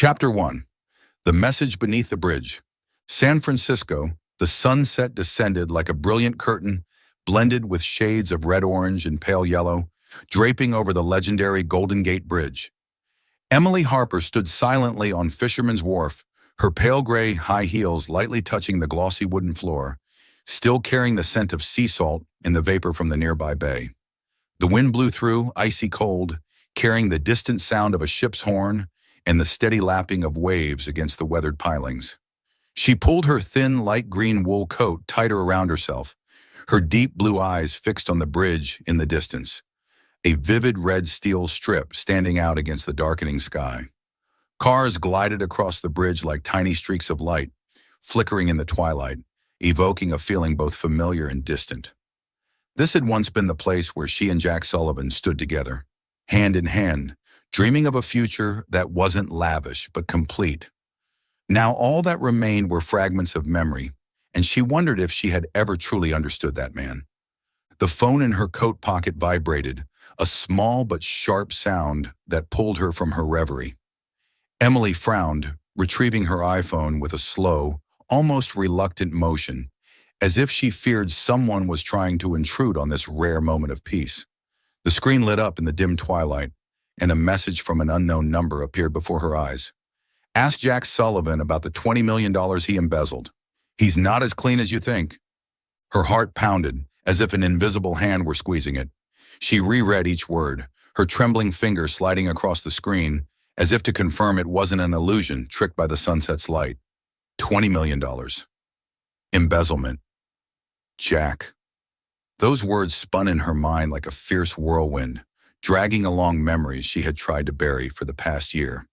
Chapter 1. The Message Beneath the Bridge. San Francisco, the sunset descended like a brilliant curtain, blended with shades of red-orange and pale yellow, draping over the legendary Golden Gate Bridge. Emily Harper stood silently on Fisherman's Wharf, her pale gray high heels lightly touching the glossy wooden floor, still carrying the scent of sea salt in the vapor from the nearby bay. The wind blew through, icy cold, carrying the distant sound of a ship's horn and the steady lapping of waves against the weathered pilings. She pulled her thin, light green wool coat tighter around herself, her deep blue eyes fixed on the bridge in the distance, a vivid red steel strip standing out against the darkening sky. Cars glided across the bridge like tiny streaks of light, flickering in the twilight, evoking a feeling both familiar and distant. This had once been the place where she and Jack Sullivan stood together, hand in hand, dreaming of a future that wasn't lavish but complete. Now all that remained were fragments of memory, and she wondered if she had ever truly understood that man. The phone in her coat pocket vibrated, a small but sharp sound that pulled her from her reverie. Emily frowned, retrieving her iPhone with a slow, almost reluctant motion, as if she feared someone was trying to intrude on this rare moment of peace. The screen lit up in the dim twilight, and a message from an unknown number appeared before her eyes. Ask Jack Sullivan about the $20 million he embezzled. He's not as clean as you think. Her heart pounded, as if an invisible hand were squeezing it. She reread each word, her trembling finger sliding across the screen, as if to confirm it wasn't an illusion tricked by the sunset's light. $20 million. Embezzlement. Jack. Those words spun in her mind like a fierce whirlwind, dragging along memories she had tried to bury for the past year.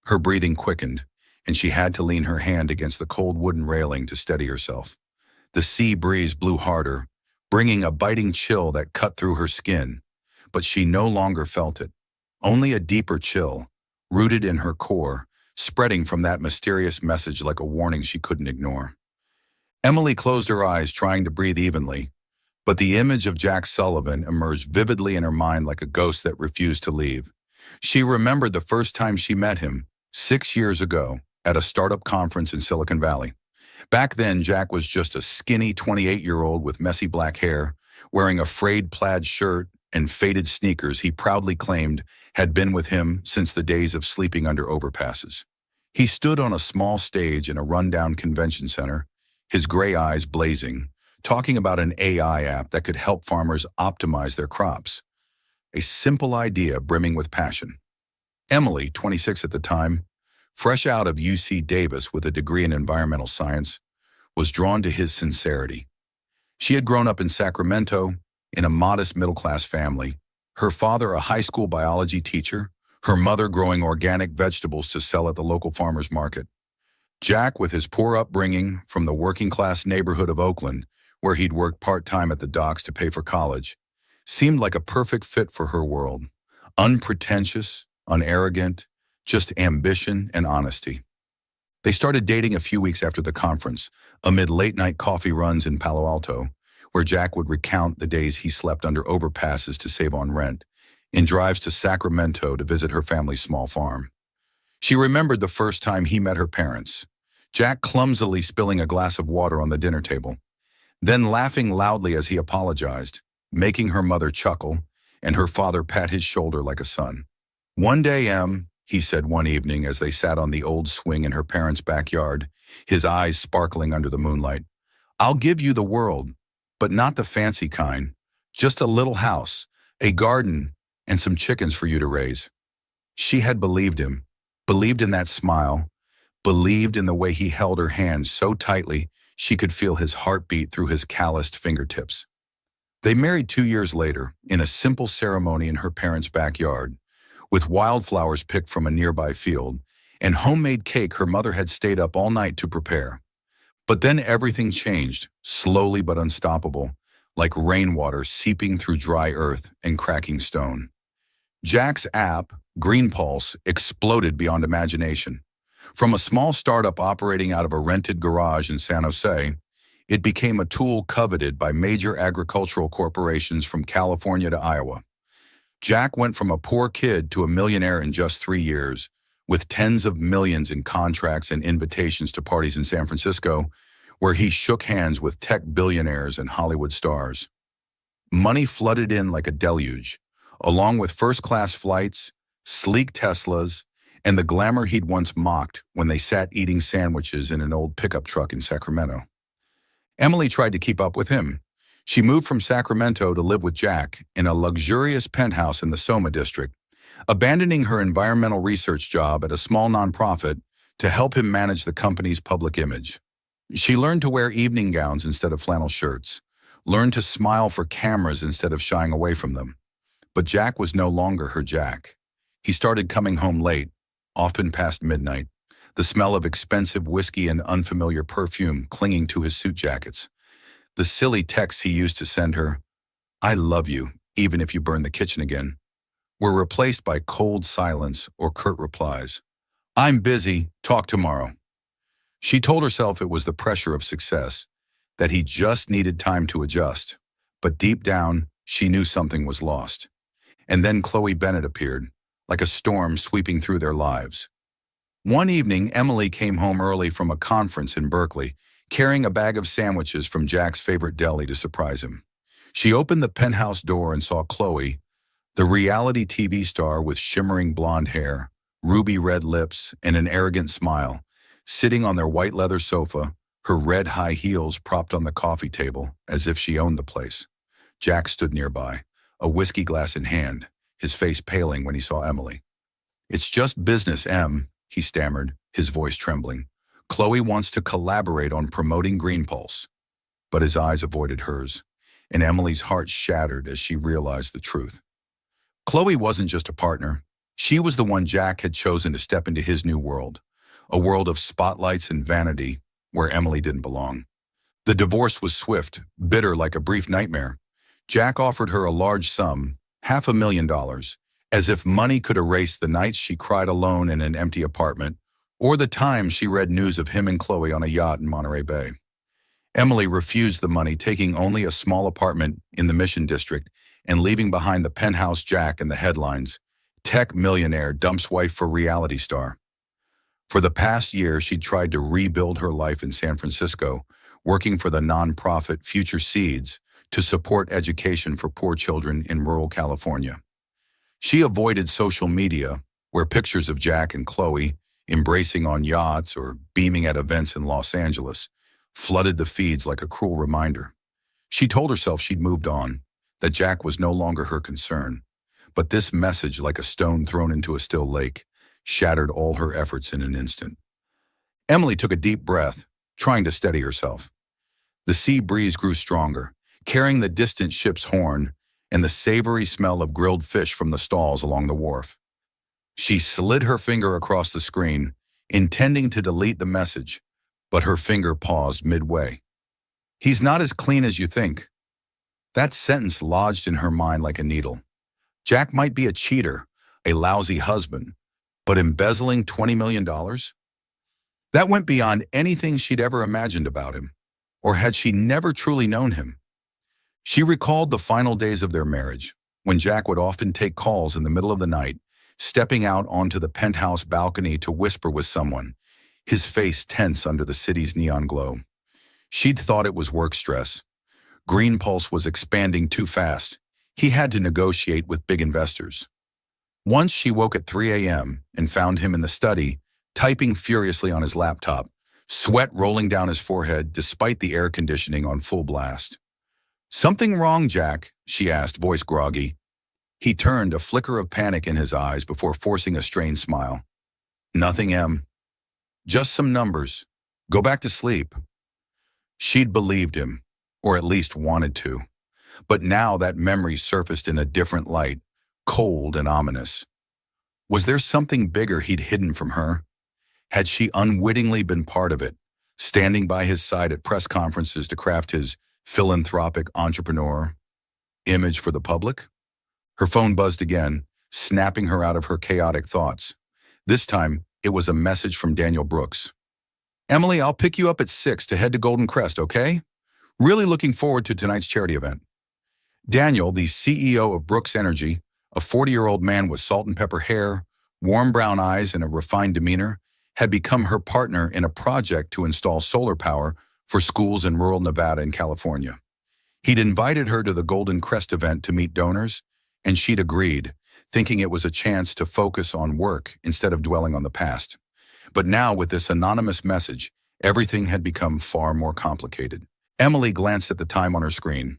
Her breathing quickened, and she had to lean her hand against the cold wooden railing to steady herself. The sea breeze blew harder, bringing a biting chill that cut through her skin, but she no longer felt it. Only a deeper chill, rooted in her core, spreading from that mysterious message like a warning she couldn't ignore. Emily closed her eyes, trying to breathe evenly, but the image of Jack Sullivan emerged vividly in her mind like a ghost that refused to leave. She remembered the first time she met him, 6 years ago, at a startup conference in Silicon Valley. Back then, Jack was just a skinny 28-year-old with messy black hair, wearing a frayed plaid shirt and faded sneakers he proudly claimed had been with him since the days of sleeping under overpasses. He stood on a small stage in a rundown convention center, his gray eyes blazing, talking about an AI app that could help farmers optimize their crops. A simple idea brimming with passion. Emily, 26 at the time, fresh out of UC Davis with a degree in environmental science, was drawn to his sincerity. She had grown up in Sacramento, in a modest middle-class family, her father a high school biology teacher, her mother growing organic vegetables to sell at the local farmers market. Jack, with his poor upbringing from the working-class neighborhood of Oakland, where he'd worked part-time at the docks to pay for college, seemed like a perfect fit for her world. Unpretentious, unarrogant, just ambition and honesty. They started dating a few weeks after the conference, amid late-night coffee runs in Palo Alto, where Jack would recount the days he slept under overpasses to save on rent, in drives to Sacramento to visit her family's small farm. She remembered the first time he met her parents, Jack clumsily spilling a glass of water on the dinner table, then laughing loudly as he apologized, making her mother chuckle, and her father pat his shoulder like a son. "One day, Em," he said one evening as they sat on the old swing in her parents' backyard, his eyes sparkling under the moonlight, "I'll give you the world, but not the fancy kind. Just a little house, a garden, and some chickens for you to raise." She had believed him, believed in that smile, believed in the way he held her hand so tightly she could feel his heartbeat through his calloused fingertips. They married 2 years later, in a simple ceremony in her parents' backyard, with wildflowers picked from a nearby field, and homemade cake her mother had stayed up all night to prepare. But then everything changed, slowly but unstoppable, like rainwater seeping through dry earth and cracking stone. Jack's app, Green Pulse, exploded beyond imagination. From a small startup operating out of a rented garage in San Jose, it became a tool coveted by major agricultural corporations from California to Iowa. Jack went from a poor kid to a millionaire in just 3 years, with tens of millions in contracts and invitations to parties in San Francisco, where he shook hands with tech billionaires and Hollywood stars. Money flooded in like a deluge, along with first-class flights, sleek Teslas, and the glamour he'd once mocked when they sat eating sandwiches in an old pickup truck in Sacramento. Emily tried to keep up with him. She moved from Sacramento to live with Jack in a luxurious penthouse in the Soma district, abandoning her environmental research job at a small nonprofit to help him manage the company's public image. She learned to wear evening gowns instead of flannel shirts, learned to smile for cameras instead of shying away from them. But Jack was no longer her Jack. He started coming home late, often past midnight, the smell of expensive whiskey and unfamiliar perfume clinging to his suit jackets. The silly texts he used to send her, "I love you, even if you burn the kitchen again," were replaced by cold silence or curt replies. "I'm busy, talk tomorrow." She told herself it was the pressure of success, that he just needed time to adjust. But deep down, she knew something was lost. And then Chloe Bennett appeared, like a storm sweeping through their lives. One evening, Emily came home early from a conference in Berkeley, carrying a bag of sandwiches from Jack's favorite deli to surprise him. She opened the penthouse door and saw Chloe, the reality TV star with shimmering blonde hair, ruby red lips, and an arrogant smile, sitting on their white leather sofa, her red high heels propped on the coffee table as if she owned the place. Jack stood nearby, a whiskey glass in hand, his face paling when he saw Emily. "It's just business, Em," he stammered, his voice trembling. "Chloe wants to collaborate on promoting Green Pulse." But his eyes avoided hers, and Emily's heart shattered as she realized the truth. Chloe wasn't just a partner. She was the one Jack had chosen to step into his new world, a world of spotlights and vanity where Emily didn't belong. The divorce was swift, bitter like a brief nightmare. Jack offered her a large sum, $500,000, as if money could erase the nights she cried alone in an empty apartment, or the times she read news of him and Chloe on a yacht in Monterey Bay. Emily refused the money, taking only a small apartment in the Mission District and leaving behind the penthouse Jack and the headlines, "Tech millionaire dumps wife for reality star." For the past year, she'd tried to rebuild her life in San Francisco, working for the nonprofit Future Seeds to support education for poor children in rural California. She avoided social media, where pictures of Jack and Chloe, embracing on yachts or beaming at events in Los Angeles, flooded the feeds like a cruel reminder. She told herself she'd moved on, that Jack was no longer her concern. But this message, like a stone thrown into a still lake, shattered all her efforts in an instant. Emily took a deep breath, trying to steady herself. The sea breeze grew stronger, carrying the distant ship's horn and the savory smell of grilled fish from the stalls along the wharf. She slid her finger across the screen, intending to delete the message, but her finger paused midway. "He's not as clean as you think." That sentence lodged in her mind like a needle. Jack might be a cheater, a lousy husband, but embezzling $20 million? That went beyond anything she'd ever imagined about him. Or had she never truly known him? She recalled the final days of their marriage, when Jack would often take calls in the middle of the night, stepping out onto the penthouse balcony to whisper with someone, his face tense under the city's neon glow. She'd thought it was work stress. Green Pulse was expanding too fast. He had to negotiate with big investors. Once she woke at 3 a.m. and found him in the study, typing furiously on his laptop, sweat rolling down his forehead despite the air conditioning on full blast. "Something wrong, Jack?" she asked, voice groggy. He turned, a flicker of panic in his eyes before forcing a strained smile. "Nothing, Em. Just some numbers. Go back to sleep." She'd believed him, or at least wanted to. But now that memory surfaced in a different light, cold and ominous. Was there something bigger he'd hidden from her? Had she unwittingly been part of it, standing by his side at press conferences to craft his philanthropic entrepreneur image for the public? Her phone buzzed again, snapping her out of her chaotic thoughts. This time, it was a message from Daniel Brooks. "Emily, I'll pick you up at 6 to head to Golden Crest, okay? Really looking forward to tonight's charity event." Daniel, the CEO of Brooks Energy, a 40-year-old man with salt and pepper hair, warm brown eyes and a refined demeanor, had become her partner in a project to install solar power for schools in rural Nevada and California. He'd invited her to the Golden Crest event to meet donors, and she'd agreed, thinking it was a chance to focus on work instead of dwelling on the past. But now, with this anonymous message, everything had become far more complicated. Emily glanced at the time on her screen.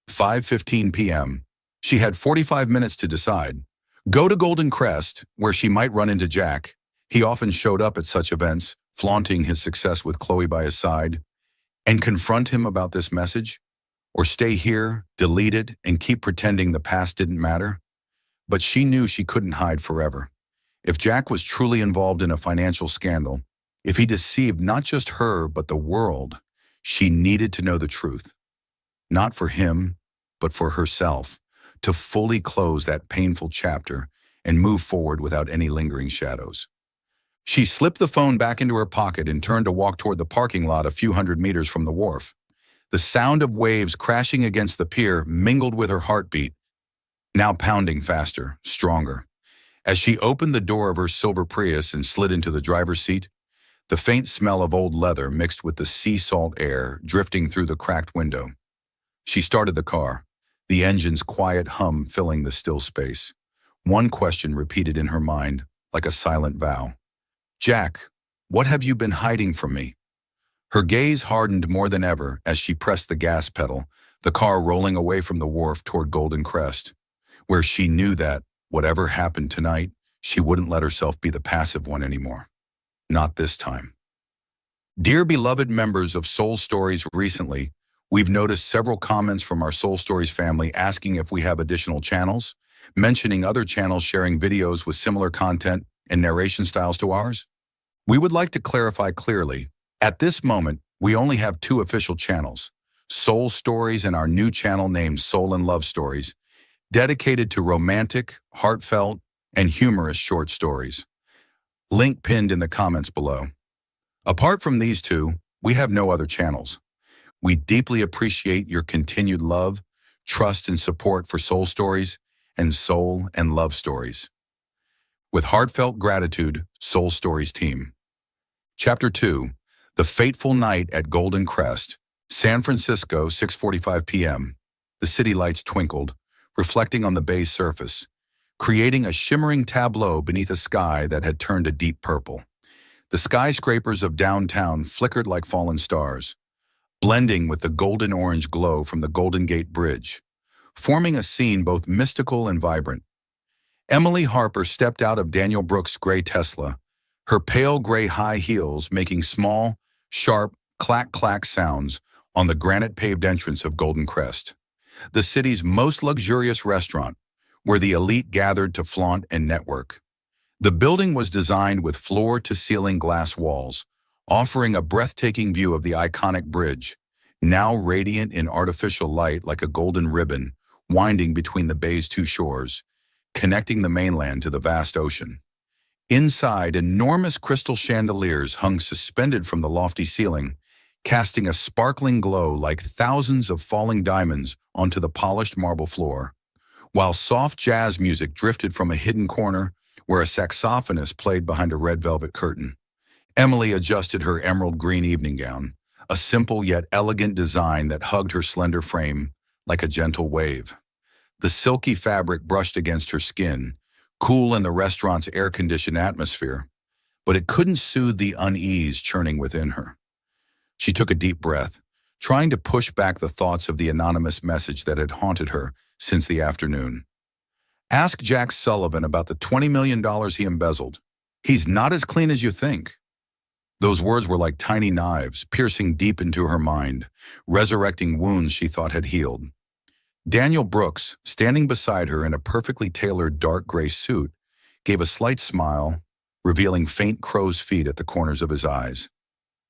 5:15 p.m. She had 45 minutes to decide. Go to Golden Crest, where she might run into Jack. He often showed up at such events, flaunting his success with Chloe by his side, and confront him about this message, or stay here, delete it, and keep pretending the past didn't matter. But she knew she couldn't hide forever. If Jack was truly involved in a financial scandal, if he deceived not just her but the world, she needed to know the truth. Not for him, but for herself, to fully close that painful chapter and move forward without any lingering shadows. She slipped the phone back into her pocket and turned to walk toward the parking lot a few hundred meters from the wharf. The sound of waves crashing against the pier mingled with her heartbeat, now pounding faster, stronger. As she opened the door of her silver Prius and slid into the driver's seat, the faint smell of old leather mixed with the sea salt air drifting through the cracked window. She started the car, the engine's quiet hum filling the still space. One question repeated in her mind, like a silent vow. Jack, what have you been hiding from me? Her gaze hardened more than ever as she pressed the gas pedal, the car rolling away from the wharf toward Golden Crest, where she knew that, whatever happened tonight, she wouldn't let herself be the passive one anymore. Not this time. Dear beloved members of Soul Stories, recently, we've noticed several comments from our Soul Stories family asking if we have additional channels, mentioning other channels sharing videos with similar content and narration styles to ours. We would like to clarify clearly, at this moment, we only have two official channels, Soul Stories and our new channel named Soul and Love Stories, dedicated to romantic, heartfelt, and humorous short stories. Link pinned in the comments below. Apart from these two, we have no other channels. We deeply appreciate your continued love, trust, and support for Soul Stories and Soul and Love Stories. With heartfelt gratitude, Soul Stories team. Chapter 2, The Fateful Night at Golden Crest, San Francisco, 6:45 p.m. The city lights twinkled, reflecting on the bay's surface, creating a shimmering tableau beneath a sky that had turned a deep purple. The skyscrapers of downtown flickered like fallen stars, blending with the golden-orange glow from the Golden Gate Bridge, forming a scene both mystical and vibrant. Emily Harper stepped out of Daniel Brooks' gray Tesla, her pale gray high heels making small, sharp, clack-clack sounds on the granite-paved entrance of Golden Crest, the city's most luxurious restaurant, where the elite gathered to flaunt and network. The building was designed with floor-to-ceiling glass walls, offering a breathtaking view of the iconic bridge, now radiant in artificial light like a golden ribbon winding between the bay's two shores, connecting the mainland to the vast ocean. Inside, enormous crystal chandeliers hung suspended from the lofty ceiling, casting a sparkling glow like thousands of falling diamonds onto the polished marble floor, while soft jazz music drifted from a hidden corner where a saxophonist played behind a red velvet curtain. Emily adjusted her emerald green evening gown, a simple yet elegant design that hugged her slender frame like a gentle wave. The silky fabric brushed against her skin, cool in the restaurant's air-conditioned atmosphere, but it couldn't soothe the unease churning within her. She took a deep breath, trying to push back the thoughts of the anonymous message that had haunted her since the afternoon. Ask Jack Sullivan about the $20 million he embezzled. He's not as clean as you think. Those words were like tiny knives, piercing deep into her mind, resurrecting wounds she thought had healed. Daniel Brooks, standing beside her in a perfectly tailored dark gray suit, gave a slight smile, revealing faint crow's feet at the corners of his eyes,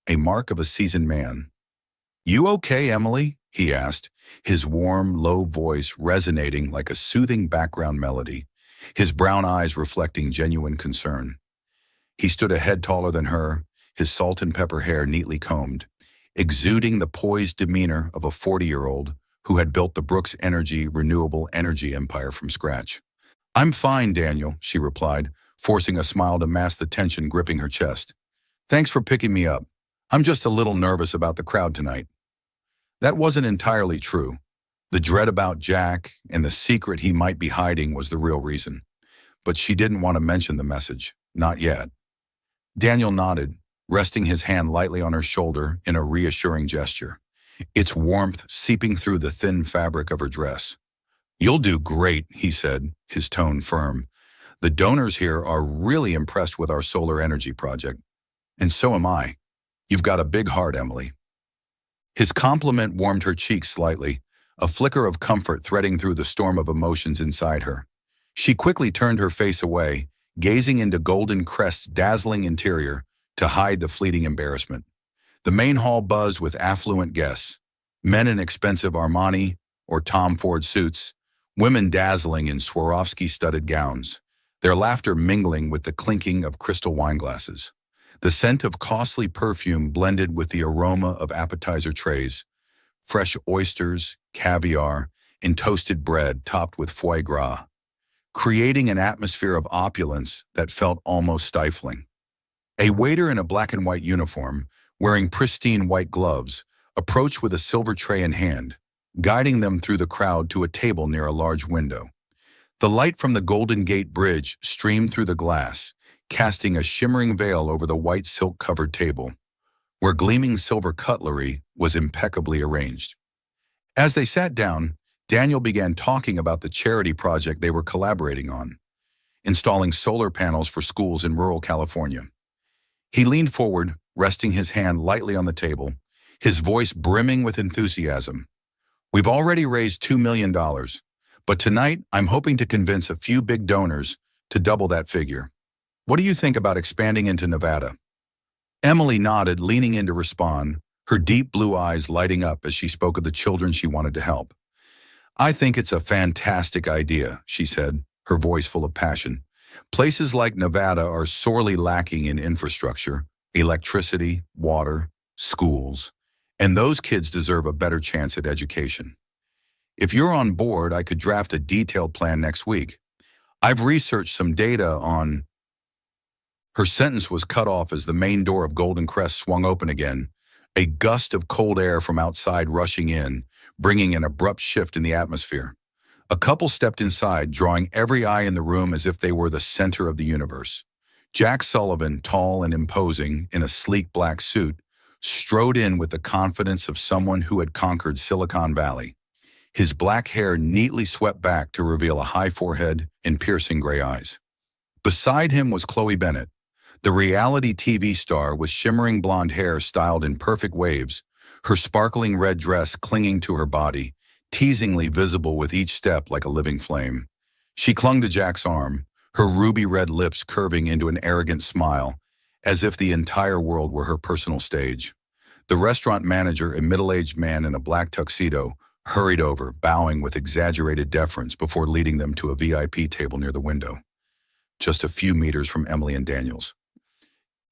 a mark of a seasoned man. "You okay, Emily?" he asked, his warm, low voice resonating like a soothing background melody, his brown eyes reflecting genuine concern. He stood a head taller than her, his salt and pepper hair neatly combed, exuding the poised demeanor of a 40-year-old who had built the Brooks Energy renewable energy empire from scratch. "I'm fine, Daniel," she replied, forcing a smile to mask the tension gripping her chest. Thanks for picking me up. I'm just a little nervous about the crowd tonight. That wasn't entirely true. The dread about Jack and the secret he might be hiding was the real reason. But she didn't want to mention the message. Not yet. Daniel nodded, resting his hand lightly on her shoulder in a reassuring gesture, its warmth seeping through the thin fabric of her dress. You'll do great, he said, his tone firm. The donors here are really impressed with our solar energy project. And so am I. You've got a big heart, Emily. His compliment warmed her cheeks slightly, a flicker of comfort threading through the storm of emotions inside her. She quickly turned her face away, gazing into Golden Crest's dazzling interior to hide the fleeting embarrassment. The main hall buzzed with affluent guests, men in expensive Armani or Tom Ford suits, women dazzling in Swarovski-studded gowns, their laughter mingling with the clinking of crystal wine glasses. The scent of costly perfume blended with the aroma of appetizer trays, fresh oysters, caviar, and toasted bread topped with foie gras, creating an atmosphere of opulence that felt almost stifling. A waiter in a black and white uniform, wearing pristine white gloves, approached with a silver tray in hand, guiding them through the crowd to a table near a large window. The light from the Golden Gate Bridge streamed through the glass, casting a shimmering veil over the white silk-covered table, where gleaming silver cutlery was impeccably arranged. As they sat down, Daniel began talking about the charity project they were collaborating on, installing solar panels for schools in rural California. He leaned forward, resting his hand lightly on the table, his voice brimming with enthusiasm. We've already raised $2 million, but tonight I'm hoping to convince a few big donors to double that figure. What do you think about expanding into Nevada? Emily nodded, leaning in to respond, her deep blue eyes lighting up as she spoke of the children she wanted to help. I think it's a fantastic idea, she said, her voice full of passion. Places like Nevada are sorely lacking in infrastructure, electricity, water, schools, and those kids deserve a better chance at education. If you're on board, I could draft a detailed plan next week. I've researched some data on... Her sentence was cut off as the main door of Golden Crest swung open again, a gust of cold air from outside rushing in, bringing an abrupt shift in the atmosphere. A couple stepped inside, drawing every eye in the room as if they were the center of the universe. Jack Sullivan, tall and imposing, in a sleek black suit, strode in with the confidence of someone who had conquered Silicon Valley. His black hair neatly swept back to reveal a high forehead and piercing gray eyes. Beside him was Chloe Bennett, the reality TV star with shimmering blonde hair styled in perfect waves, her sparkling red dress clinging to her body, teasingly visible with each step like a living flame. She clung to Jack's arm, her ruby-red lips curving into an arrogant smile, as if the entire world were her personal stage. The restaurant manager, a middle-aged man in a black tuxedo, hurried over, bowing with exaggerated deference before leading them to a VIP table near the window, just a few meters from Emily and Daniel's.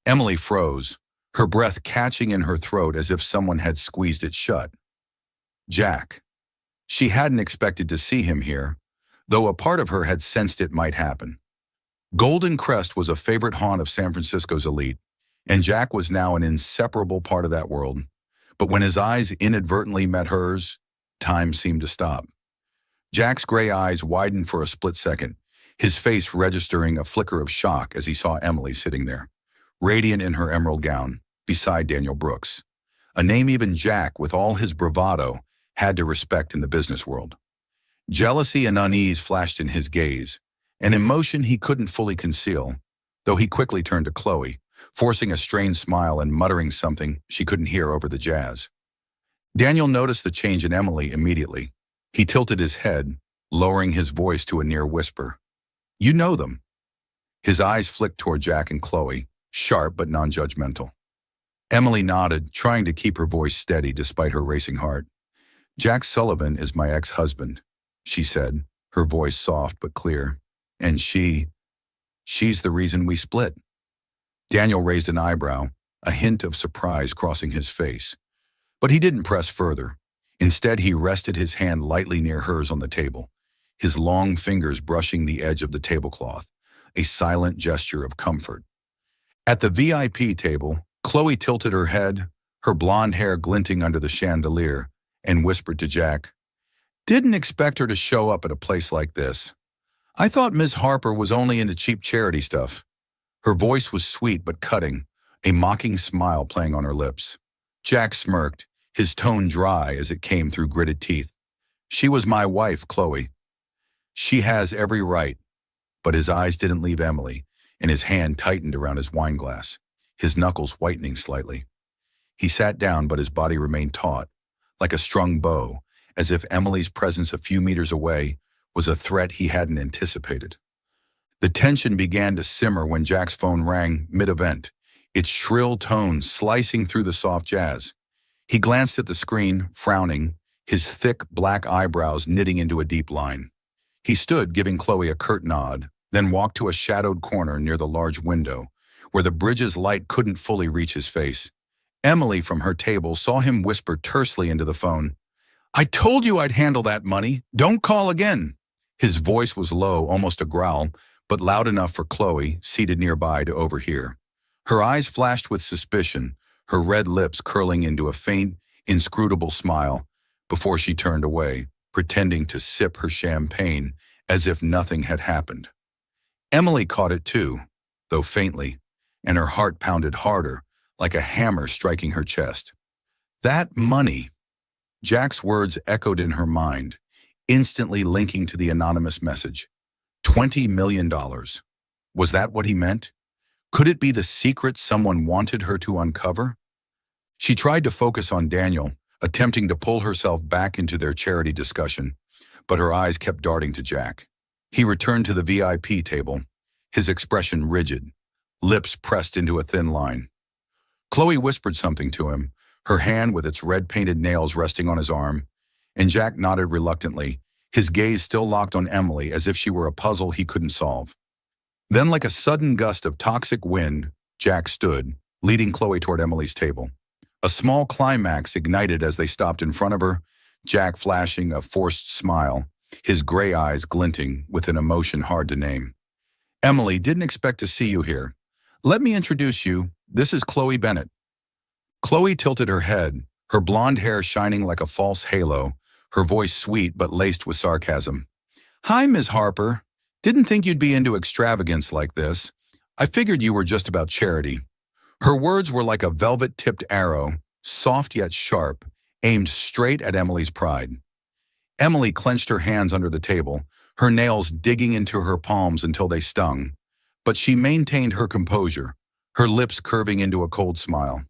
Emily froze, her breath catching in her throat as if someone had squeezed it shut. Jack. She hadn't expected to see him here, though a part of her had sensed it might happen. Golden Crest was a favorite haunt of San Francisco's elite, and Jack was now an inseparable part of that world. But when his eyes inadvertently met hers, time seemed to stop. Jack's gray eyes widened for a split second, his face registering a flicker of shock as he saw Emily sitting there, radiant in her emerald gown, beside Daniel Brooks, a name even Jack, with all his bravado, had to respect in the business world. Jealousy and unease flashed in his gaze, an emotion he couldn't fully conceal, though he quickly turned to Chloe, forcing a strained smile and muttering something she couldn't hear over the jazz. Daniel noticed the change in Emily immediately. He tilted his head, lowering his voice to a near whisper. You know them. His eyes flicked toward Jack and Chloe, sharp but non-judgmental. Emily nodded, trying to keep her voice steady despite her racing heart. Jack Sullivan is my ex-husband, she said, her voice soft but clear. And she's the reason we split. Daniel raised an eyebrow, a hint of surprise crossing his face. But he didn't press further. Instead, he rested his hand lightly near hers on the table, his long fingers brushing the edge of the tablecloth, a silent gesture of comfort. At the VIP table, Chloe tilted her head, her blonde hair glinting under the chandelier, and whispered to Jack, "Didn't expect her to show up at a place like this. I thought Ms. Harper was only into cheap charity stuff." Her voice was sweet but cutting, a mocking smile playing on her lips. Jack smirked, his tone dry as it came through gritted teeth. "She was my wife, Chloe." "She has every right." But his eyes didn't leave Emily, and his hand tightened around his wine glass, his knuckles whitening slightly. He sat down, but his body remained taut, like a strung bow, as if Emily's presence a few meters away was a threat he hadn't anticipated. The tension began to simmer when Jack's phone rang mid-event, its shrill tones slicing through the soft jazz. He glanced at the screen, frowning, his thick black eyebrows knitting into a deep line. He stood, giving Chloe a curt nod, then walked to a shadowed corner near the large window, where the bridge's light couldn't fully reach his face. Emily, from her table, saw him whisper tersely into the phone, "I told you I'd handle that money. Don't call again." His voice was low, almost a growl, but loud enough for Chloe, seated nearby, to overhear. Her eyes flashed with suspicion, her red lips curling into a faint, inscrutable smile, before she turned away, pretending to sip her champagne as if nothing had happened. Emily caught it too, though faintly, and her heart pounded harder, like a hammer striking her chest. That money! Jack's words echoed in her mind, instantly linking to the anonymous message. $20 million. Was that what he meant? Could it be the secret someone wanted her to uncover? She tried to focus on Daniel, attempting to pull herself back into their charity discussion, but her eyes kept darting to Jack. He returned to the VIP table, his expression rigid, lips pressed into a thin line. Chloe whispered something to him, her hand with its red-painted nails resting on his arm, and Jack nodded reluctantly, his gaze still locked on Emily as if she were a puzzle he couldn't solve. Then, like a sudden gust of toxic wind, Jack stood, leading Chloe toward Emily's table. A small climax ignited as they stopped in front of her, Jack flashing a forced smile, his gray eyes glinting with an emotion hard to name. "Emily, didn't expect to see you here. Let me introduce you. This is Chloe Bennet." Chloe tilted her head, her blonde hair shining like a false halo, her voice sweet but laced with sarcasm. "Hi, Ms. Harper. Didn't think you'd be into extravagance like this. I figured you were just about charity." Her words were like a velvet-tipped arrow, soft yet sharp, aimed straight at Emily's pride. Emily clenched her hands under the table, her nails digging into her palms until they stung, but she maintained her composure, her lips curving into a cold smile.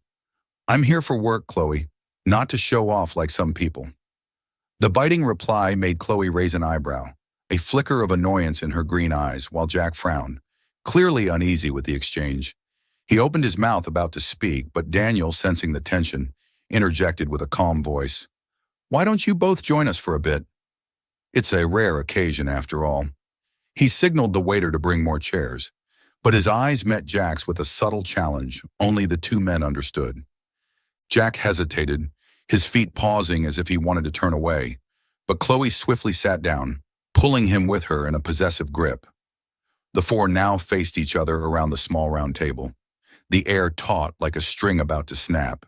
"I'm here for work, Chloe, not to show off like some people." The biting reply made Chloe raise an eyebrow, a flicker of annoyance in her green eyes, while Jack frowned, clearly uneasy with the exchange. He opened his mouth about to speak, but Daniel, sensing the tension, interjected with a calm voice. "Why don't you both join us for a bit? It's a rare occasion, after all." He signaled the waiter to bring more chairs, but his eyes met Jack's with a subtle challenge only the two men understood. Jack hesitated, his feet pausing as if he wanted to turn away, but Chloe swiftly sat down, pulling him with her in a possessive grip. The four now faced each other around the small round table, the air taut like a string about to snap,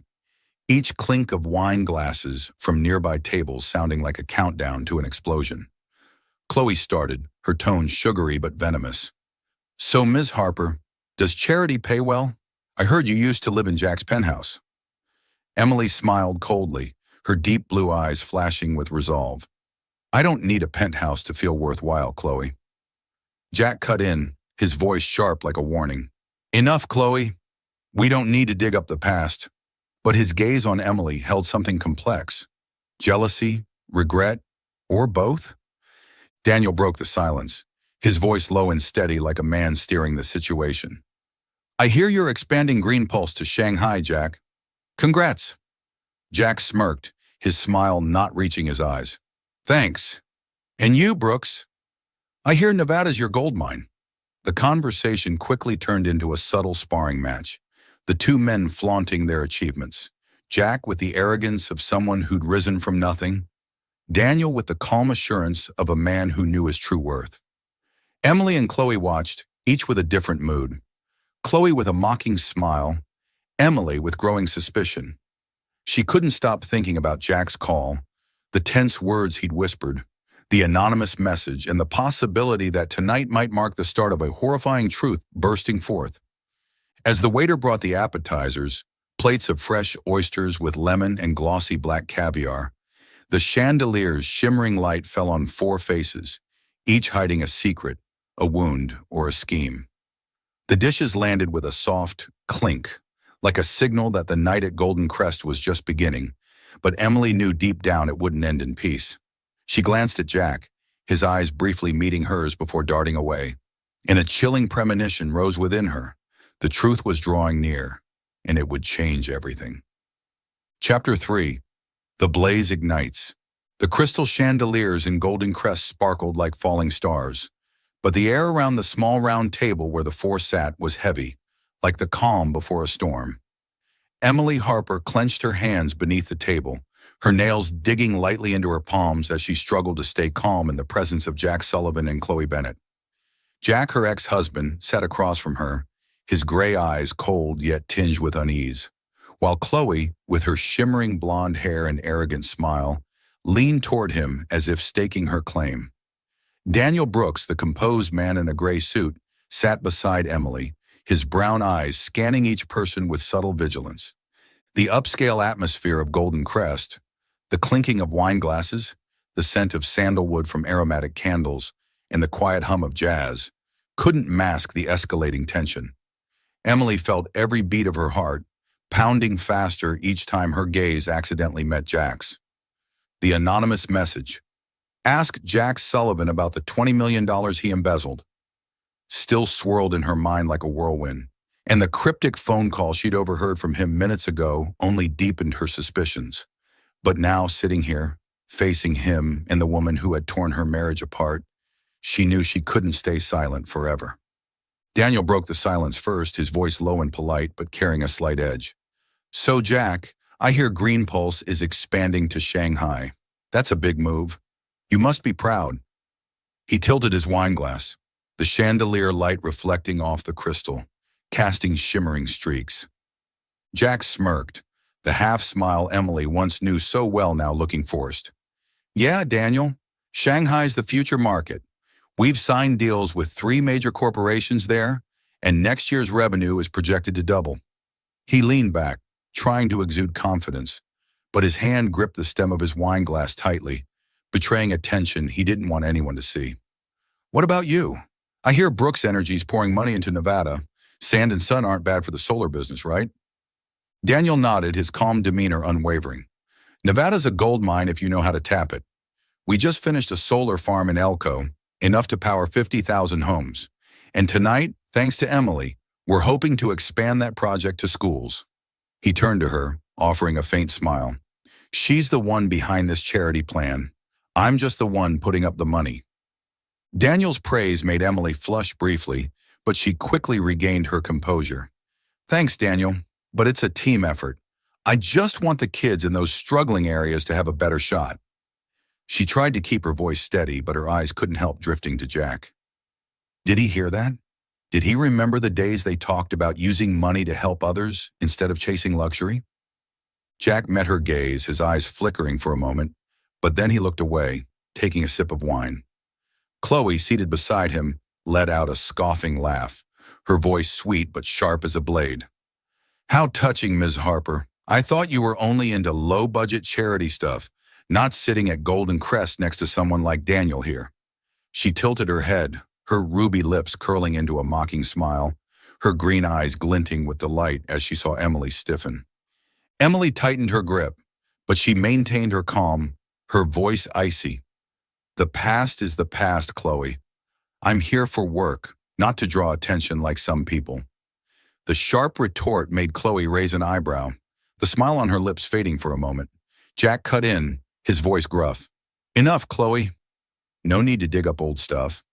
each clink of wine glasses from nearby tables sounding like a countdown to an explosion. Chloe started, her tone sugary but venomous. "So, Ms. Harper, does charity pay well? I heard you used to live in Jack's penthouse." Emily smiled coldly, her deep blue eyes flashing with resolve. "I don't need a penthouse to feel worthwhile, Chloe." Jack cut in, his voice sharp like a warning. "Enough, Chloe. We don't need to dig up the past." But his gaze on Emily held something complex. Jealousy, regret, or both? Daniel broke the silence, his voice low and steady like a man steering the situation. "I hear you're expanding Green Pulse to Shanghai, Jack. Congrats." Jack smirked, his smile not reaching his eyes. "Thanks. And you, Brooks? I hear Nevada's your gold mine." The conversation quickly turned into a subtle sparring match, the two men flaunting their achievements, Jack with the arrogance of someone who'd risen from nothing, Daniel with the calm assurance of a man who knew his true worth. Emily and Chloe watched, each with a different mood. Chloe with a mocking smile, Emily with growing suspicion. She couldn't stop thinking about Jack's call, the tense words he'd whispered, the anonymous message, and the possibility that tonight might mark the start of a horrifying truth bursting forth. As the waiter brought the appetizers, plates of fresh oysters with lemon and glossy black caviar, the chandelier's shimmering light fell on four faces, each hiding a secret, a wound, or a scheme. The dishes landed with a soft clink, like a signal that the night at Golden Crest was just beginning, but Emily knew deep down it wouldn't end in peace. She glanced at Jack, his eyes briefly meeting hers before darting away, and a chilling premonition rose within her. The truth was drawing near, and it would change everything. Chapter 3. The Blaze Ignites. The crystal chandeliers in Golden Crest sparkled like falling stars, but the air around the small round table where the four sat was heavy, like the calm before a storm. Emily Harper clenched her hands beneath the table, her nails digging lightly into her palms as she struggled to stay calm in the presence of Jack Sullivan and Chloe Bennett. Jack, her ex-husband, sat across from her, his gray eyes cold yet tinged with unease, while Chloe, with her shimmering blonde hair and arrogant smile, leaned toward him as if staking her claim. Daniel Brooks, the composed man in a gray suit, sat beside Emily, his brown eyes scanning each person with subtle vigilance. The upscale atmosphere of Golden Crest, the clinking of wine glasses, the scent of sandalwood from aromatic candles, and the quiet hum of jazz, couldn't mask the escalating tension. Emily felt every beat of her heart, pounding faster each time her gaze accidentally met Jack's. The anonymous message, "Ask Jack Sullivan about the $20 million he embezzled," still swirled in her mind like a whirlwind, and the cryptic phone call she'd overheard from him minutes ago only deepened her suspicions. But now, sitting here, facing him and the woman who had torn her marriage apart, she knew she couldn't stay silent forever. Daniel broke the silence first, his voice low and polite but carrying a slight edge. "So, Jack, I hear Green Pulse is expanding to Shanghai. That's a big move. You must be proud." He tilted his wine glass, the chandelier light reflecting off the crystal, casting shimmering streaks. Jack smirked, the half-smile Emily once knew so well now looking forced. "Yeah, Daniel, Shanghai's the future market. We've signed deals with 3 major corporations there, and next year's revenue is projected to double." He leaned back, trying to exude confidence, but his hand gripped the stem of his wine glass tightly, betraying a tension he didn't want anyone to see. "What about you? I hear Brooks Energy's pouring money into Nevada. Sand and sun aren't bad for the solar business, right?" Daniel nodded, his calm demeanor unwavering. "Nevada's a gold mine if you know how to tap it. We just finished a solar farm in Elko, enough to power 50,000 homes. And tonight, thanks to Emily, we're hoping to expand that project to schools." He turned to her, offering a faint smile. "She's the one behind this charity plan. I'm just the one putting up the money." Daniel's praise made Emily flush briefly, but she quickly regained her composure. "Thanks, Daniel, but it's a team effort. I just want the kids in those struggling areas to have a better shot." She tried to keep her voice steady, but her eyes couldn't help drifting to Jack. Did he hear that? Did he remember the days they talked about using money to help others instead of chasing luxury? Jack met her gaze, his eyes flickering for a moment, but then he looked away, taking a sip of wine. Chloe, seated beside him, let out a scoffing laugh, her voice sweet but sharp as a blade. "How touching, Ms. Harper. I thought you were only into low-budget charity stuff, not sitting at Golden Crest next to someone like Daniel here." She tilted her head, her ruby lips curling into a mocking smile, her green eyes glinting with delight as she saw Emily stiffen. Emily tightened her grip, but she maintained her calm, her voice icy. "The past is the past, Chloe. I'm here for work, not to draw attention like some people." The sharp retort made Chloe raise an eyebrow, the smile on her lips fading for a moment. Jack cut in, his voice gruff. "Enough, Chloe. No need to dig up old stuff."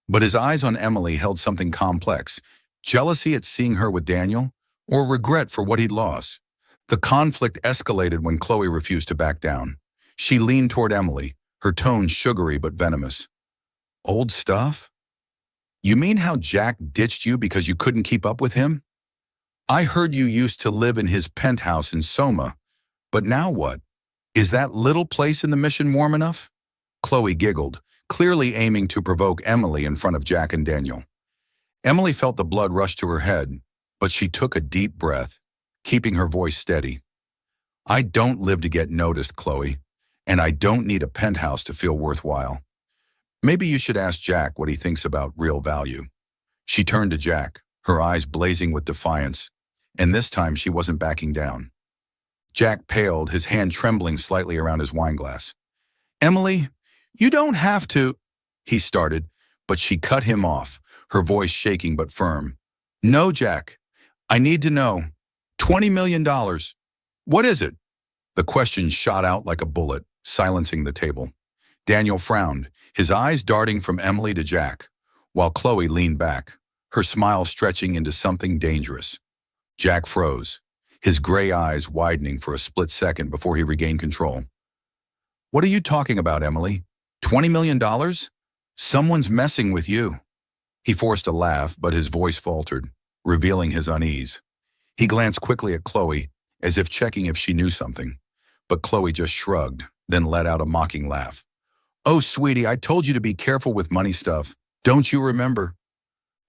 But his eyes on Emily held something complex, jealousy at seeing her with Daniel, or regret for what he'd lost. The conflict escalated when Chloe refused to back down. She leaned toward Emily, her tone sugary but venomous. "Old stuff?" You mean how Jack ditched you because you couldn't keep up with him? I heard you used to live in his penthouse in Soma, but now what? Is that little place in the Mission warm enough? Chloe giggled, clearly aiming to provoke Emily in front of Jack and Daniel. Emily felt the blood rush to her head, but she took a deep breath, keeping her voice steady. I don't live to get noticed, Chloe, and I don't need a penthouse to feel worthwhile. Maybe you should ask Jack what he thinks about real value. She turned to Jack, her eyes blazing with defiance, and this time she wasn't backing down. Jack paled, his hand trembling slightly around his wineglass. Emily, you don't have to, he started, but she cut him off, her voice shaking but firm. No, Jack, I need to know. $20 million. What is it? The question shot out like a bullet, silencing the table. Daniel frowned, his eyes darting from Emily to Jack, while Chloe leaned back, her smile stretching into something dangerous. Jack froze, his gray eyes widening for a split second before he regained control. What are you talking about, Emily? $20 million? Someone's messing with you. He forced a laugh, but his voice faltered, revealing his unease. He glanced quickly at Chloe, as if checking if she knew something, but Chloe just shrugged, then let out a mocking laugh. Oh, sweetie, I told you to be careful with money stuff. Don't you remember?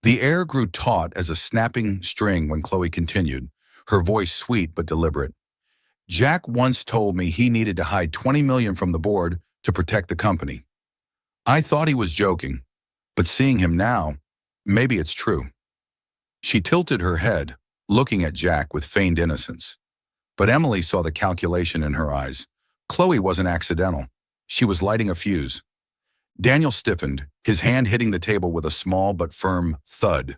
The air grew taut as a snapping string when Chloe continued, her voice sweet but deliberate. Jack once told me he needed to hide $20 million from the board to protect the company. I thought he was joking, but seeing him now, maybe it's true. She tilted her head, looking at Jack with feigned innocence. But Emily saw the calculation in her eyes. Chloe wasn't accidental. She was lighting a fuse. Daniel stiffened, his hand hitting the table with a small but firm thud.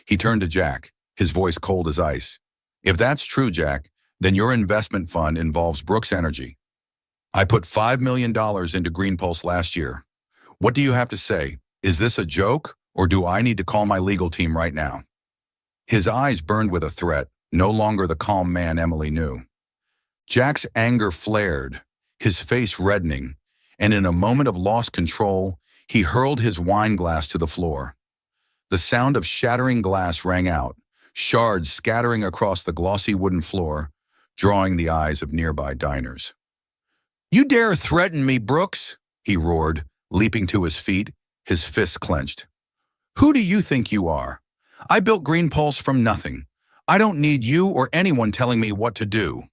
He turned to Jack, his voice cold as ice. If that's true, Jack, then your investment fund involves Brooks Energy. I put $5 million into Green Pulse last year. What do you have to say? Is this a joke, or do I need to call my legal team right now? His eyes burned with a threat, no longer the calm man Emily knew. Jack's anger flared, his face reddening, and in a moment of lost control, he hurled his wine glass to the floor. The sound of shattering glass rang out, shards scattering across the glossy wooden floor, drawing the eyes of nearby diners. You dare threaten me, Brooks? He roared, leaping to his feet, his fists clenched. Who do you think you are? I built Green Pulse from nothing. I don't need you or anyone telling me what to do.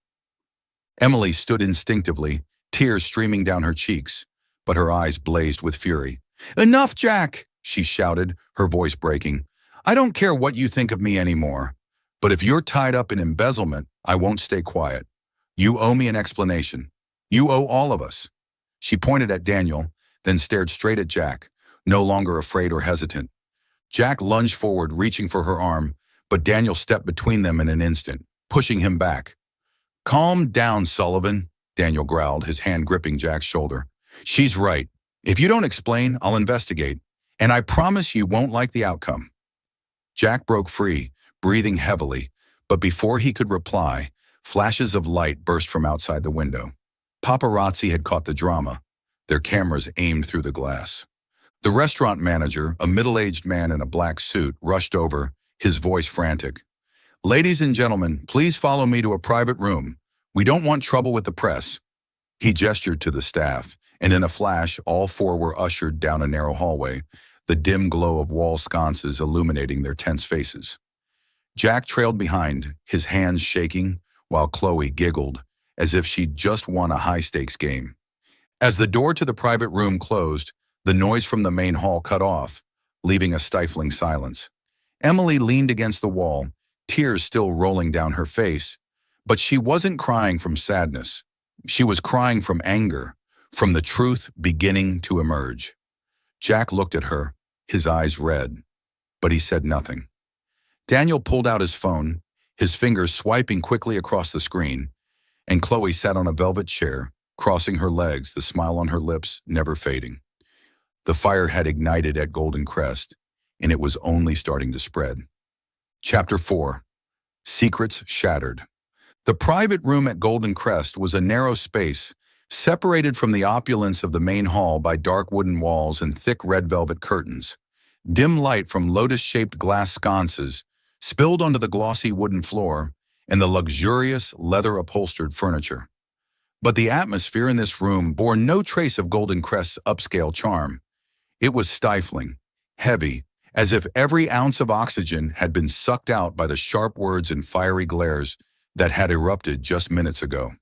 Emily stood instinctively, tears streaming down her cheeks, but her eyes blazed with fury. Enough, Jack, she shouted, her voice breaking. I don't care what you think of me anymore, but if you're tied up in embezzlement, I won't stay quiet. You owe me an explanation. You owe all of us. She pointed at Daniel, then stared straight at Jack, no longer afraid or hesitant. Jack lunged forward, reaching for her arm, but Daniel stepped between them in an instant, pushing him back. Calm down, Sullivan, Daniel growled, his hand gripping Jack's shoulder. She's right. If you don't explain, I'll investigate, and I promise you won't like the outcome. Jack broke free, breathing heavily, but before he could reply, flashes of light burst from outside the window. Paparazzi had caught the drama, their cameras aimed through the glass. The restaurant manager, a middle-aged man in a black suit, rushed over, his voice frantic. Ladies and gentlemen, please follow me to a private room. We don't want trouble with the press. He gestured to the staff, and in a flash, all four were ushered down a narrow hallway, the dim glow of wall sconces illuminating their tense faces. Jack trailed behind, his hands shaking, while Chloe giggled, as if she'd just won a high-stakes game. As the door to the private room closed, the noise from the main hall cut off, leaving a stifling silence. Emily leaned against the wall, tears still rolling down her face, but she wasn't crying from sadness. She was crying from anger, from the truth beginning to emerge. Jack looked at her, his eyes red, but he said nothing. Daniel pulled out his phone, his fingers swiping quickly across the screen, and Chloe sat on a velvet chair, crossing her legs, the smile on her lips never fading. The fire had ignited at Golden Crest, and it was only starting to spread. Chapter 4. Secrets Shattered. The private room at Golden Crest was a narrow space, separated from the opulence of the main hall by dark wooden walls and thick red velvet curtains. Dim light from lotus-shaped glass sconces spilled onto the glossy wooden floor and the luxurious, leather-upholstered furniture. But the atmosphere in this room bore no trace of Golden Crest's upscale charm. It was stifling, heavy, as if every ounce of oxygen had been sucked out by the sharp words and fiery glares that had erupted just minutes ago.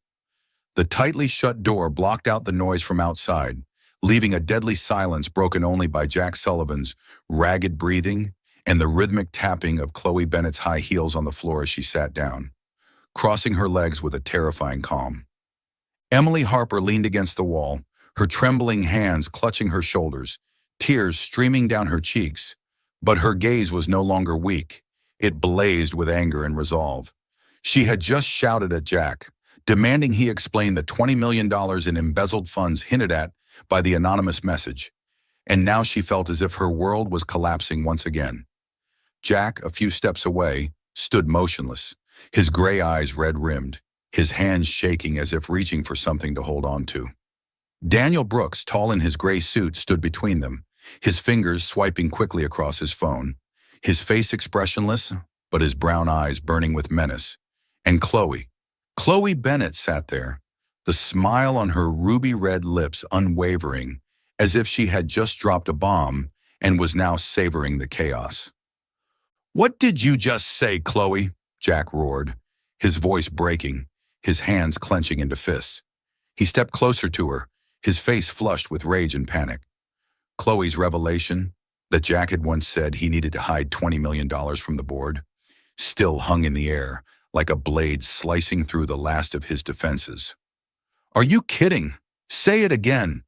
The tightly shut door blocked out the noise from outside, leaving a deadly silence broken only by Jack Sullivan's ragged breathing and the rhythmic tapping of Chloe Bennett's high heels on the floor as she sat down, crossing her legs with a terrifying calm. Emily Harper leaned against the wall, her trembling hands clutching her shoulders, tears streaming down her cheeks. But her gaze was no longer weak. It blazed with anger and resolve. She had just shouted at Jack, demanding he explain the $20 million in embezzled funds hinted at by the anonymous message. And now she felt as if her world was collapsing once again. Jack, a few steps away, stood motionless, his gray eyes red-rimmed, his hands shaking as if reaching for something to hold on to. Daniel Brooks, tall in his gray suit, stood between them, his fingers swiping quickly across his phone, his face expressionless, but his brown eyes burning with menace. And Chloe Bennett sat there, the smile on her ruby-red lips unwavering, as if she had just dropped a bomb and was now savoring the chaos. "What did you just say, Chloe?" Jack roared, his voice breaking, his hands clenching into fists. He stepped closer to her, his face flushed with rage and panic. Chloe's revelation, that Jack had once said he needed to hide $20 million from the board, still hung in the air like a blade slicing through the last of his defenses. "Are you kidding? Say it again."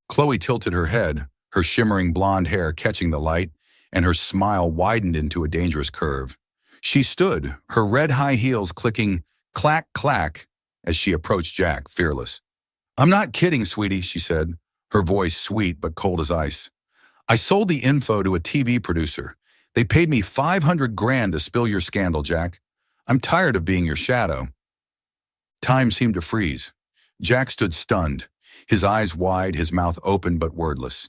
Chloe tilted her head, her shimmering blonde hair catching the light, and her smile widened into a dangerous curve. She stood, her red high heels clicking clack, clack, as she approached Jack, fearless. "I'm not kidding, sweetie," she said, her voice sweet but cold as ice. "I sold the info to a TV producer. They paid me $500,000 to spill your scandal, Jack. I'm tired of being your shadow." Time seemed to freeze. Jack stood stunned, his eyes wide, his mouth open but wordless.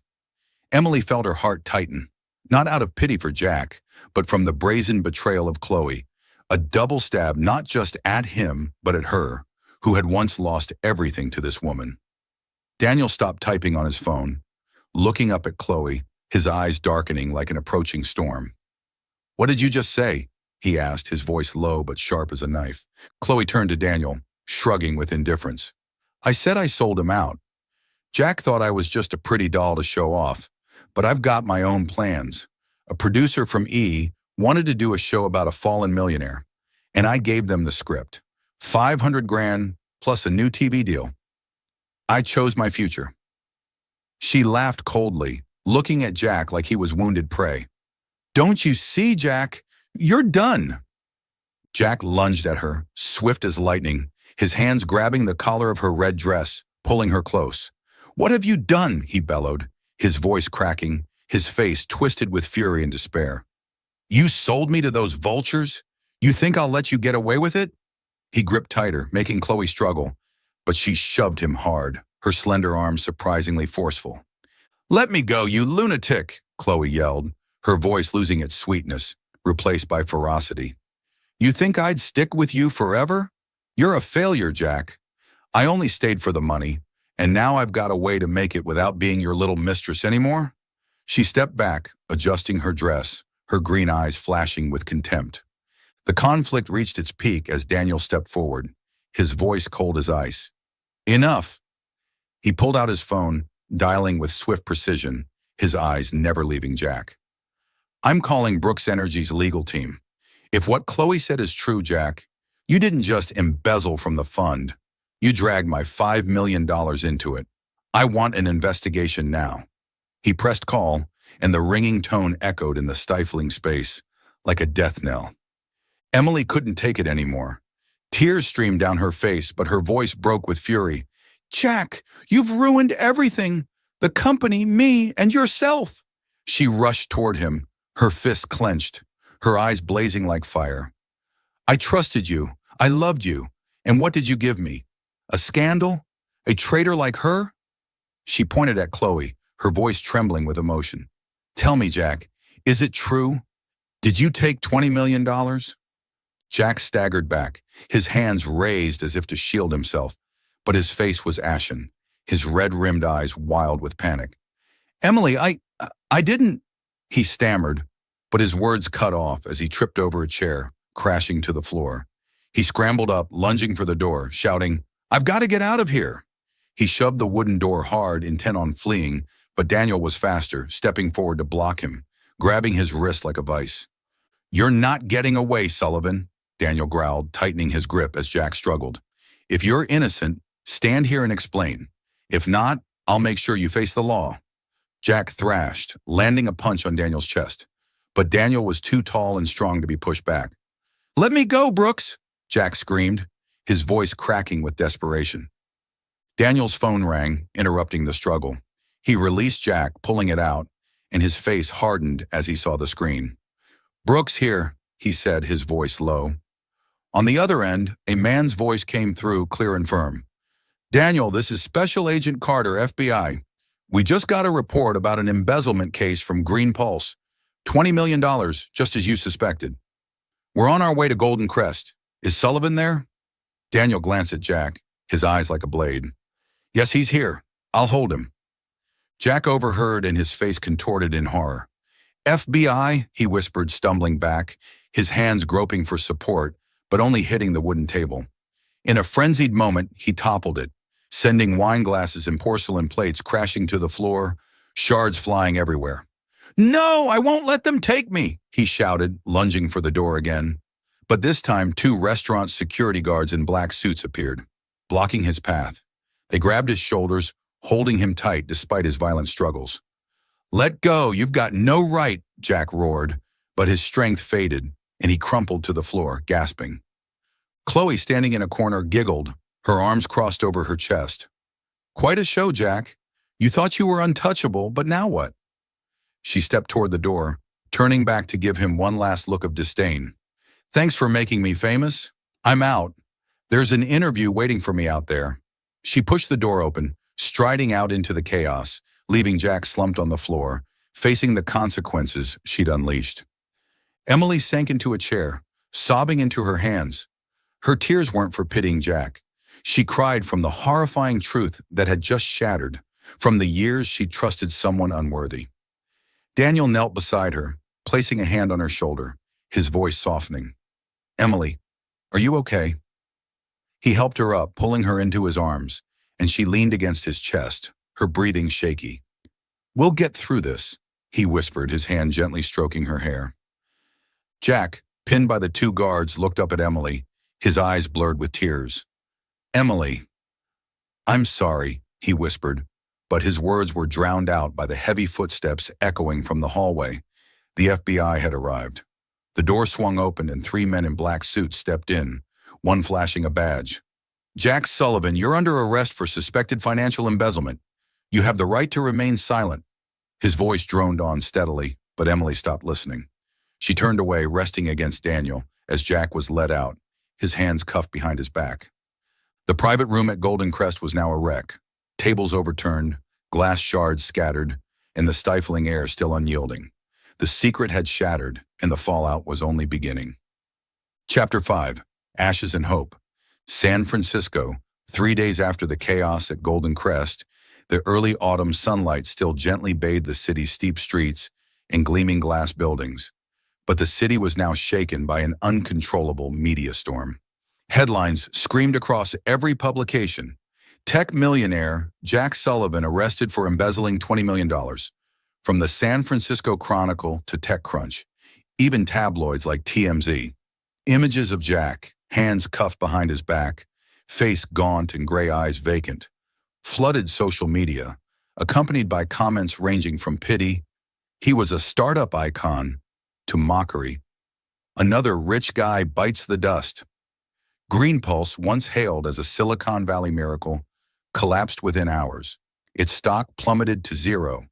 Emily felt her heart tighten, not out of pity for Jack, but from the brazen betrayal of Chloe, a double stab not just at him but at her, who had once lost everything to this woman. Daniel stopped typing on his phone, looking up at Chloe, his eyes darkening like an approaching storm. "What did you just say?" he asked, his voice low but sharp as a knife. Chloe turned to Daniel, shrugging with indifference. "I said I sold him out. Jack thought I was just a pretty doll to show off, but I've got my own plans. A producer from E! Wanted to do a show about a fallen millionaire, and I gave them the script. $500,000 plus a new TV deal. I chose my future." She laughed coldly, looking at Jack like he was wounded prey. "Don't you see, Jack? You're done." Jack lunged at her, swift as lightning, his hands grabbing the collar of her red dress, pulling her close. "What have you done?" he bellowed, his voice cracking, his face twisted with fury and despair. "You sold me to those vultures? You think I'll let you get away with it?" He gripped tighter, making Chloe struggle, but she shoved him hard, her slender arms surprisingly forceful. "Let me go, you lunatic!" Chloe yelled, her voice losing its sweetness, replaced by ferocity. "You think I'd stick with you forever? You're a failure, Jack. I only stayed for the money, and now I've got a way to make it without being your little mistress anymore." She stepped back, adjusting her dress, her green eyes flashing with contempt. The conflict reached its peak as Daniel stepped forward, his voice cold as ice. "Enough." He pulled out his phone, dialing with swift precision, his eyes never leaving Jack. "I'm calling Brooks Energy's legal team. If what Chloe said is true, Jack, you didn't just embezzle from the fund. You dragged my $5 million into it. I want an investigation now." He pressed call, and the ringing tone echoed in the stifling space, like a death knell. Emily couldn't take it anymore. Tears streamed down her face, but her voice broke with fury. "Jack, you've ruined everything. The company, me, and yourself." She rushed toward him, her fists clenched, her eyes blazing like fire. "I trusted you. I loved you. And what did you give me? A scandal? A traitor like her?" She pointed at Chloe, her voice trembling with emotion. "Tell me, Jack, Is it true? Did you take $20 million? Jack staggered back, his hands raised as if to shield himself, but his face was ashen, his red-rimmed eyes wild with panic. Emily, I didn't, he stammered, but his words cut off as he tripped over a chair, crashing to the floor. He scrambled up, lunging for the door, shouting, I've got to get out of here. He shoved the wooden door hard, intent on fleeing, but Daniel was faster, stepping forward to block him, grabbing his wrist like a vice. You're not getting away, Sullivan, Daniel growled, tightening his grip as Jack struggled. If you're innocent, stand here and explain. If not, I'll make sure you face the law. Jack thrashed, landing a punch on Daniel's chest. But Daniel was too tall and strong to be pushed back. Let me go, Brooks, Jack screamed, his voice cracking with desperation. Daniel's phone rang, interrupting the struggle. He released Jack, pulling it out, and his face hardened as he saw the screen. Brooks here, he said, his voice low. On the other end, a man's voice came through, clear and firm. Daniel, this is Special Agent Carter, FBI. We just got a report about an embezzlement case from Green Pulse. $20 million, just as you suspected. We're on our way to Golden Crest. Is Sullivan there? Daniel glanced at Jack, his eyes like a blade. Yes, he's here. I'll hold him. Jack overheard and his face contorted in horror. FBI, he whispered, stumbling back, his hands groping for support, but only hitting the wooden table. In a frenzied moment, he toppled it, sending wine glasses and porcelain plates crashing to the floor, shards flying everywhere. No, I won't let them take me, he shouted, lunging for the door again. But this time, 2 restaurant security guards in black suits appeared, blocking his path. They grabbed his shoulders, holding him tight despite his violent struggles. Let go, you've got no right, Jack roared, but his strength faded, and he crumpled to the floor, gasping. Chloe, standing in a corner, giggled, her arms crossed over her chest. Quite a show, Jack. You thought you were untouchable, but now what? She stepped toward the door, turning back to give him one last look of disdain. Thanks for making me famous. I'm out. There's an interview waiting for me out there. She pushed the door open, striding out into the chaos, leaving Jack slumped on the floor, facing the consequences she'd unleashed. Emily sank into a chair, sobbing into her hands. Her tears weren't for pitying Jack. She cried from the horrifying truth that had just shattered, from the years she'd trusted someone unworthy. Daniel knelt beside her, placing a hand on her shoulder, his voice softening. Emily, are you okay? He helped her up, pulling her into his arms, and she leaned against his chest, her breathing shaky. We'll get through this, he whispered, his hand gently stroking her hair. Jack, pinned by the 2 guards, looked up at Emily, his eyes blurred with tears. Emily. I'm sorry, he whispered, but his words were drowned out by the heavy footsteps echoing from the hallway. The FBI had arrived. The door swung open and 3 men in black suits stepped in, one flashing a badge. Jack Sullivan, you're under arrest for suspected financial embezzlement. You have the right to remain silent. His voice droned on steadily, but Emily stopped listening. She turned away, resting against Daniel, as Jack was led out, his hands cuffed behind his back. The private room at Golden Crest was now a wreck. Tables overturned, glass shards scattered, and the stifling air still unyielding. The secret had shattered, and the fallout was only beginning. Chapter 5. Ashes and Hope. San Francisco, 3 days after the chaos at Golden Crest, the early autumn sunlight still gently bathed the city's steep streets and gleaming glass buildings. But the city was now shaken by an uncontrollable media storm. Headlines screamed across every publication. Tech millionaire Jack Sullivan arrested for embezzling $20 million. From the San Francisco Chronicle to TechCrunch, even tabloids like TMZ. Images of Jack, hands cuffed behind his back, face gaunt and gray eyes vacant, flooded social media, accompanied by comments ranging from pity, he was a startup icon, to mockery. Another rich guy bites the dust. Green Pulse, once hailed as a Silicon Valley miracle, collapsed within hours. Its stock plummeted to zero.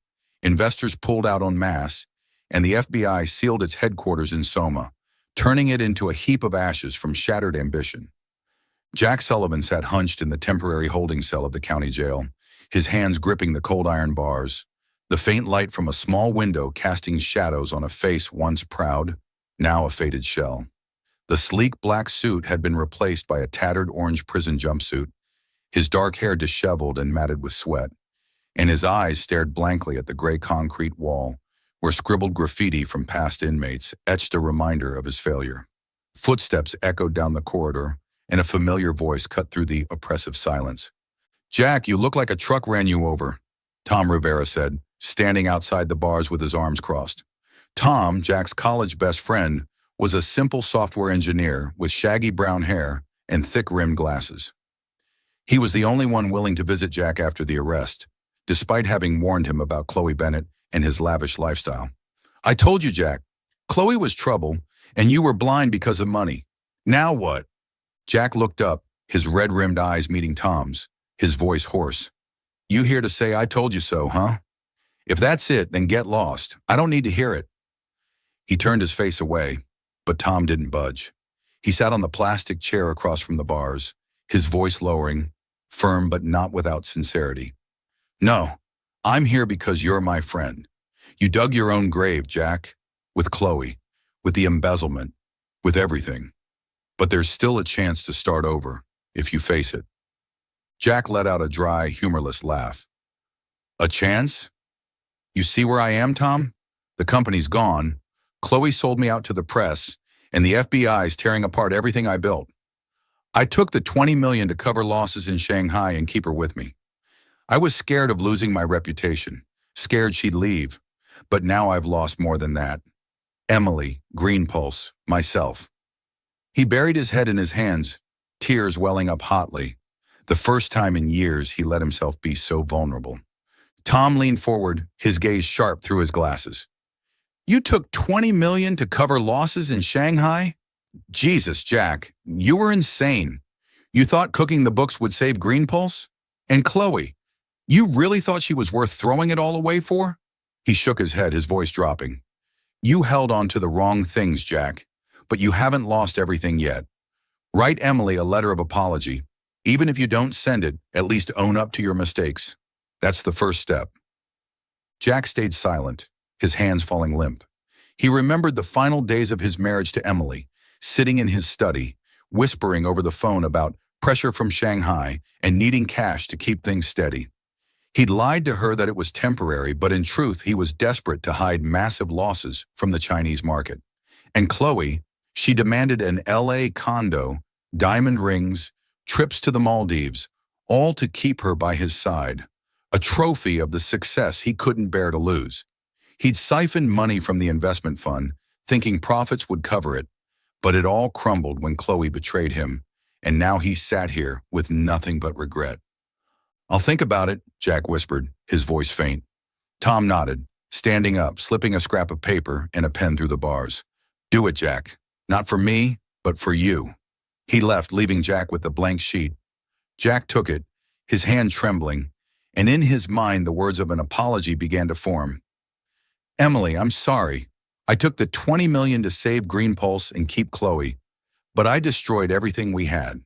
Investors pulled out en masse, and the FBI sealed its headquarters in Soma, turning it into a heap of ashes from shattered ambition. Jack Sullivan sat hunched in the temporary holding cell of the county jail, his hands gripping the cold iron bars, the faint light from a small window casting shadows on a face once proud, now a faded shell. The sleek black suit had been replaced by a tattered orange prison jumpsuit, his dark hair disheveled and matted with sweat, and his eyes stared blankly at the gray concrete wall, where scribbled graffiti from past inmates etched a reminder of his failure. Footsteps echoed down the corridor, and a familiar voice cut through the oppressive silence. "Jack, you look like a truck ran you over," Tom Rivera said, standing outside the bars with his arms crossed. Tom, Jack's college best friend, was a simple software engineer with shaggy brown hair and thick-rimmed glasses. He was the only one willing to visit Jack after the arrest, despite having warned him about Chloe Bennett and his lavish lifestyle. "I told you, Jack. Chloe was trouble, and you were blind because of money. Now what?" Jack looked up, his red-rimmed eyes meeting Tom's, his voice hoarse. "You here to say I told you so, huh? If that's it, then get lost. I don't need to hear it." He turned his face away, but Tom didn't budge. He sat on the plastic chair across from the bars, his voice lowering, firm but not without sincerity. "No, I'm here because you're my friend. You dug your own grave, Jack, with Chloe, with the embezzlement, with everything. But there's still a chance to start over, if you face it." Jack let out a dry, humorless laugh. "A chance? You see where I am, Tom? The company's gone. Chloe sold me out to the press, and the FBI's tearing apart everything I built. I took the $20 million to cover losses in Shanghai and keep her with me. I was scared of losing my reputation, scared she'd leave, but now I've lost more than that. Emily, Green Pulse, myself." He buried his head in his hands, tears welling up hotly, the first time in years he let himself be so vulnerable. Tom leaned forward, his gaze sharp through his glasses. "You took $20 million to cover losses in Shanghai? Jesus, Jack, you were insane. You thought cooking the books would save Green Pulse? And Chloe, you really thought she was worth throwing it all away for?" He shook his head, his voice dropping. "You held on to the wrong things, Jack, but you haven't lost everything yet. Write Emily a letter of apology. Even if you don't send it, at least own up to your mistakes. That's the first step." Jack stayed silent, his hands falling limp. He remembered the final days of his marriage to Emily, sitting in his study, whispering over the phone about pressure from Shanghai and needing cash to keep things steady. He'd lied to her that it was temporary, but in truth, he was desperate to hide massive losses from the Chinese market. And Chloe, she demanded an LA condo, diamond rings, trips to the Maldives, all to keep her by his side, a trophy of the success he couldn't bear to lose. He'd siphoned money from the investment fund, thinking profits would cover it, but it all crumbled when Chloe betrayed him, and now he sat here with nothing but regret. "I'll think about it," Jack whispered, his voice faint. Tom nodded, standing up, slipping a scrap of paper and a pen through the bars. "Do it, Jack. Not for me, but for you." He left, leaving Jack with the blank sheet. Jack took it, his hand trembling, and in his mind the words of an apology began to form. "Emily, I'm sorry. I took the $20 million to save Green Pulse and keep Chloe, but I destroyed everything we had."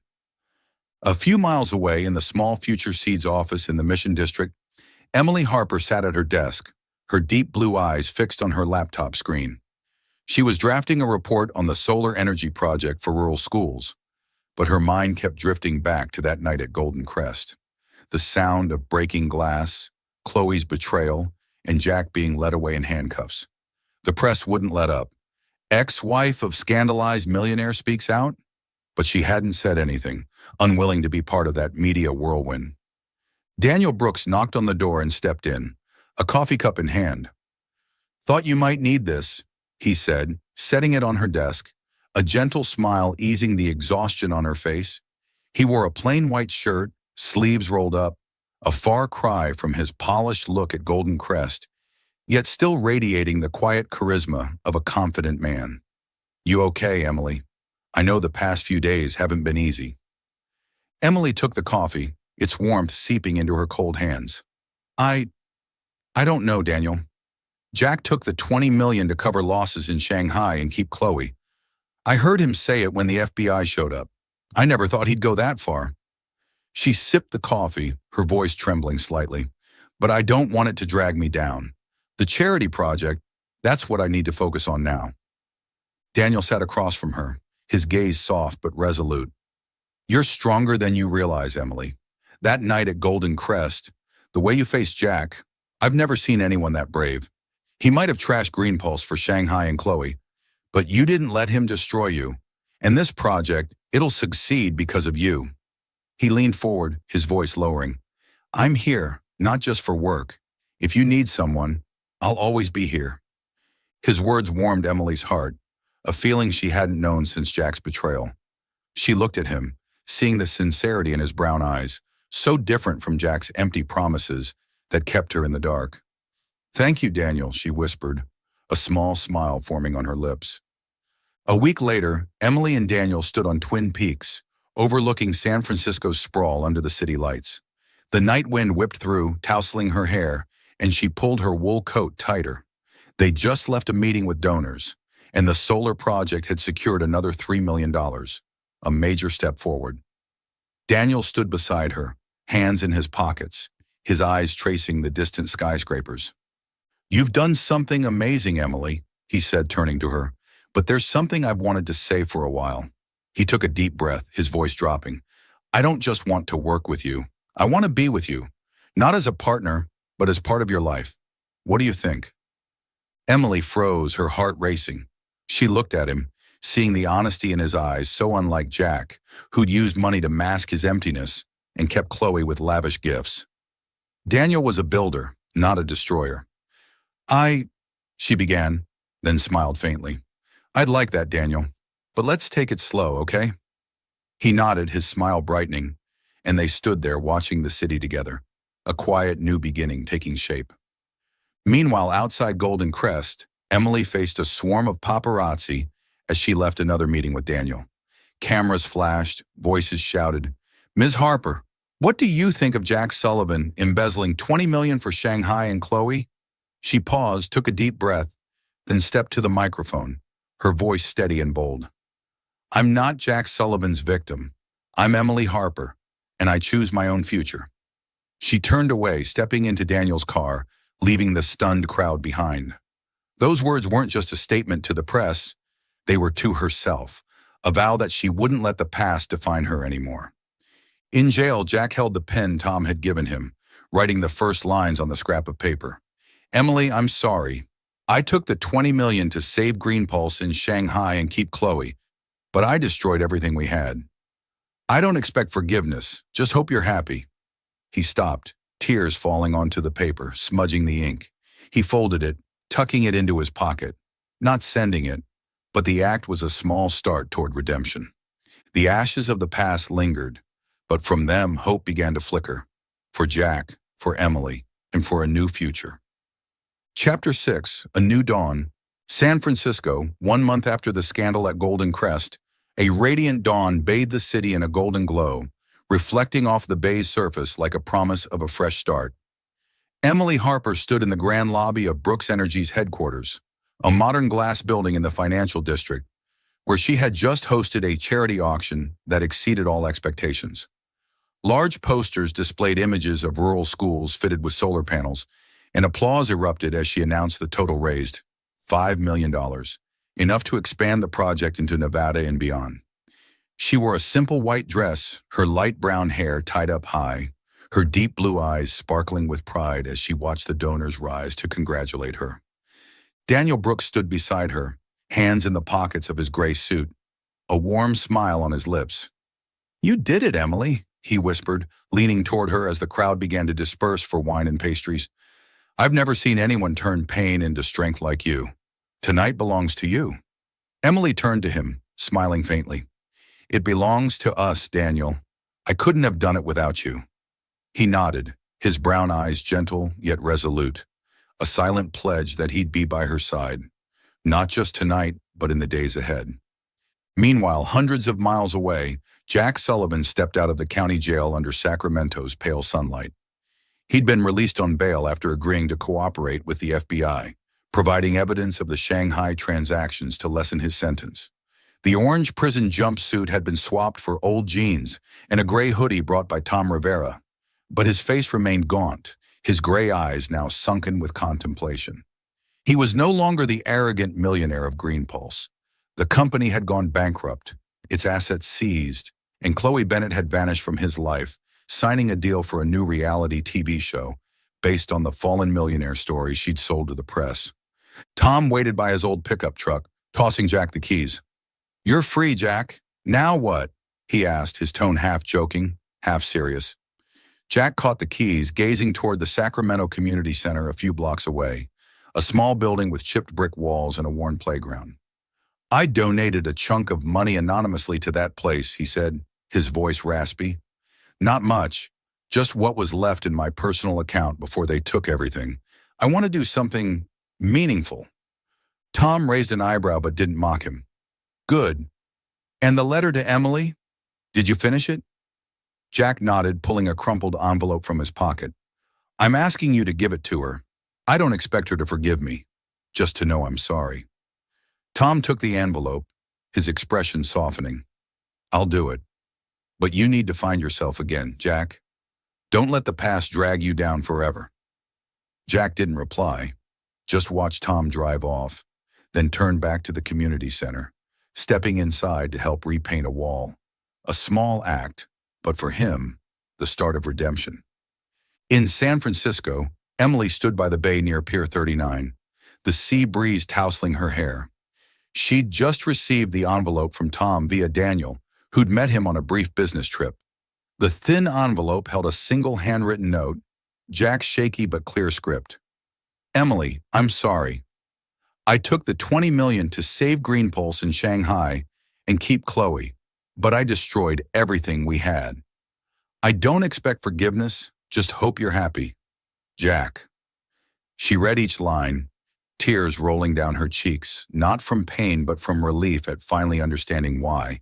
A few miles away in the small Future Seeds office in the Mission District, Emily Harper sat at her desk, her deep blue eyes fixed on her laptop screen. She was drafting a report on the solar energy project for rural schools, but her mind kept drifting back to that night at Golden Crest. The sound of breaking glass, Chloe's betrayal, and Jack being led away in handcuffs. The press wouldn't let up. Ex-wife of scandalized millionaire speaks out? But she hadn't said anything, unwilling to be part of that media whirlwind. Daniel Brooks knocked on the door and stepped in, a coffee cup in hand. "Thought you might need this," he said, setting it on her desk, a gentle smile easing the exhaustion on her face. He wore a plain white shirt, sleeves rolled up, a far cry from his polished look at Golden Crest, yet still radiating the quiet charisma of a confident man. "You okay, Emily? I know the past few days haven't been easy." Emily took the coffee, its warmth seeping into her cold hands. I don't know, Daniel. Jack took the $20 million to cover losses in Shanghai and keep Chloe. I heard him say it when the FBI showed up. I never thought he'd go that far." She sipped the coffee, her voice trembling slightly. but I don't want it to drag me down. The charity project, that's what I need to focus on now. Daniel sat across from her, his gaze soft but resolute. You're stronger than you realize, Emily. That night at Golden Crest, the way you faced Jack, I've never seen anyone that brave. He might have trashed Green Pulse for Shanghai and Chloe, but you didn't let him destroy you. And this project, it'll succeed because of you. He leaned forward, his voice lowering. I'm here, not just for work. If you need someone, I'll always be here. His words warmed Emily's heart, a feeling she hadn't known since Jack's betrayal. She looked at him, seeing the sincerity in his brown eyes, so different from Jack's empty promises that kept her in the dark. Thank you, Daniel, she whispered, a small smile forming on her lips. A week later, Emily and Daniel stood on Twin Peaks, overlooking San Francisco's sprawl under the city lights. The night wind whipped through, tousling her hair, and she pulled her wool coat tighter. They'd just left a meeting with donors, and the solar project had secured another $3 million, a major step forward. Daniel stood beside her, hands in his pockets, his eyes tracing the distant skyscrapers. You've done something amazing, Emily, he said, turning to her, but there's something I've wanted to say for a while. He took a deep breath, his voice dropping. I don't just want to work with you. I want to be with you, not as a partner, but as part of your life. What do you think? Emily froze, her heart racing. She looked at him, seeing the honesty in his eyes, so unlike Jack, who'd used money to mask his emptiness and kept Chloe with lavish gifts. Daniel was a builder, not a destroyer. She began, then smiled faintly. I'd like that, Daniel, but let's take it slow, okay? He nodded, his smile brightening, and they stood there watching the city together, a quiet new beginning taking shape. Meanwhile, outside Golden Crest, Emily faced a swarm of paparazzi as she left another meeting with Daniel. Cameras flashed, voices shouted, Ms. Harper, what do you think of Jack Sullivan embezzling $20 million for Shanghai and Chloe? She paused, took a deep breath, then stepped to the microphone, her voice steady and bold. I'm not Jack Sullivan's victim. I'm Emily Harper, and I choose my own future. She turned away, stepping into Daniel's car, leaving the stunned crowd behind. Those words weren't just a statement to the press, they were to herself, a vow that she wouldn't let the past define her anymore. In jail, Jack held the pen Tom had given him, writing the first lines on the scrap of paper. Emily, I'm sorry. I took the $20 million to save Green Pulse in Shanghai and keep Chloe, but I destroyed everything we had. I don't expect forgiveness, just hope you're happy. He stopped, tears falling onto the paper, smudging the ink. He folded it, tucking it into his pocket, not sending it, but the act was a small start toward redemption. The ashes of the past lingered, but from them hope began to flicker, for Jack, for Emily, and for a new future. Chapter 6, A New Dawn. San Francisco, 1 month after the scandal at Golden Crest, a radiant dawn bathed the city in a golden glow, reflecting off the bay's surface like a promise of a fresh start. Emily Harper stood in the grand lobby of Brooks Energy's headquarters, a modern glass building in the financial district, where she had just hosted a charity auction that exceeded all expectations. Large posters displayed images of rural schools fitted with solar panels, and applause erupted as she announced the total raised, $5 million, enough to expand the project into Nevada and beyond. She wore a simple white dress, her light brown hair tied up high, her deep blue eyes sparkling with pride as she watched the donors rise to congratulate her. Daniel Brooks stood beside her, hands in the pockets of his gray suit, a warm smile on his lips. You did it, Emily, he whispered, leaning toward her as the crowd began to disperse for wine and pastries. I've never seen anyone turn pain into strength like you. Tonight belongs to you. Emily turned to him, smiling faintly. It belongs to us, Daniel. I couldn't have done it without you. He nodded, his brown eyes gentle yet resolute, a silent pledge that he'd be by her side, not just tonight, but in the days ahead. Meanwhile, hundreds of miles away, Jack Sullivan stepped out of the county jail under Sacramento's pale sunlight. He'd been released on bail after agreeing to cooperate with the FBI, providing evidence of the Shanghai transactions to lessen his sentence. The orange prison jumpsuit had been swapped for old jeans and a gray hoodie brought by Tom Rivera, but his face remained gaunt, his gray eyes now sunken with contemplation. He was no longer the arrogant millionaire of Green Pulse. The company had gone bankrupt, its assets seized, and Chloe Bennett had vanished from his life, signing a deal for a new reality TV show based on the fallen millionaire story she'd sold to the press. Tom waited by his old pickup truck, tossing Jack the keys. "You're free, Jack. Now what?" he asked, his tone half joking, half serious. Jack caught the keys, gazing toward the Sacramento Community Center a few blocks away, a small building with chipped brick walls and a worn playground. "I donated a chunk of money anonymously to that place," he said, his voice raspy. "Not much, just what was left in my personal account before they took everything. I want to do something meaningful." Tom raised an eyebrow but didn't mock him. "Good. And the letter to Emily? Did you finish it?" Jack nodded, pulling a crumpled envelope from his pocket. "I'm asking you to give it to her. I don't expect her to forgive me, just to know I'm sorry." Tom took the envelope, his expression softening. "I'll do it. But you need to find yourself again, Jack. Don't let the past drag you down forever." Jack didn't reply, just watched Tom drive off, then turned back to the community center, stepping inside to help repaint a wall. A small act, but for him, the start of redemption. In San Francisco, Emily stood by the bay near Pier 39, the sea breeze tousling her hair. She'd just received the envelope from Tom via Daniel, who'd met him on a brief business trip. The thin envelope held a single handwritten note, Jack's shaky but clear script. "Emily, I'm sorry. I took the $20 million to save Green Pulse in Shanghai and keep Chloe, but I destroyed everything we had. I don't expect forgiveness, just hope you're happy. Jack." She read each line, tears rolling down her cheeks, not from pain but from relief at finally understanding why,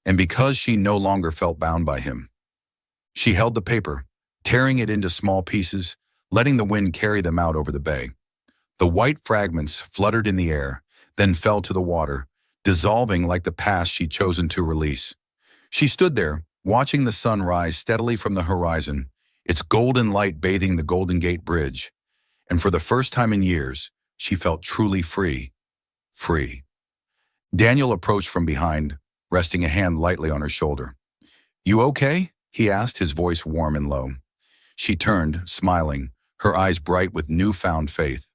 and because she no longer felt bound by him. She held the paper, tearing it into small pieces, letting the wind carry them out over the bay. The white fragments fluttered in the air, then fell to the water, dissolving like the past she'd chosen to release. She stood there, watching the sun rise steadily from the horizon, its golden light bathing the Golden Gate Bridge, and for the first time in years, she felt truly free. Free. Daniel approached from behind, resting a hand lightly on her shoulder. "You okay?" he asked, his voice warm and low. She turned, smiling, her eyes bright with newfound faith.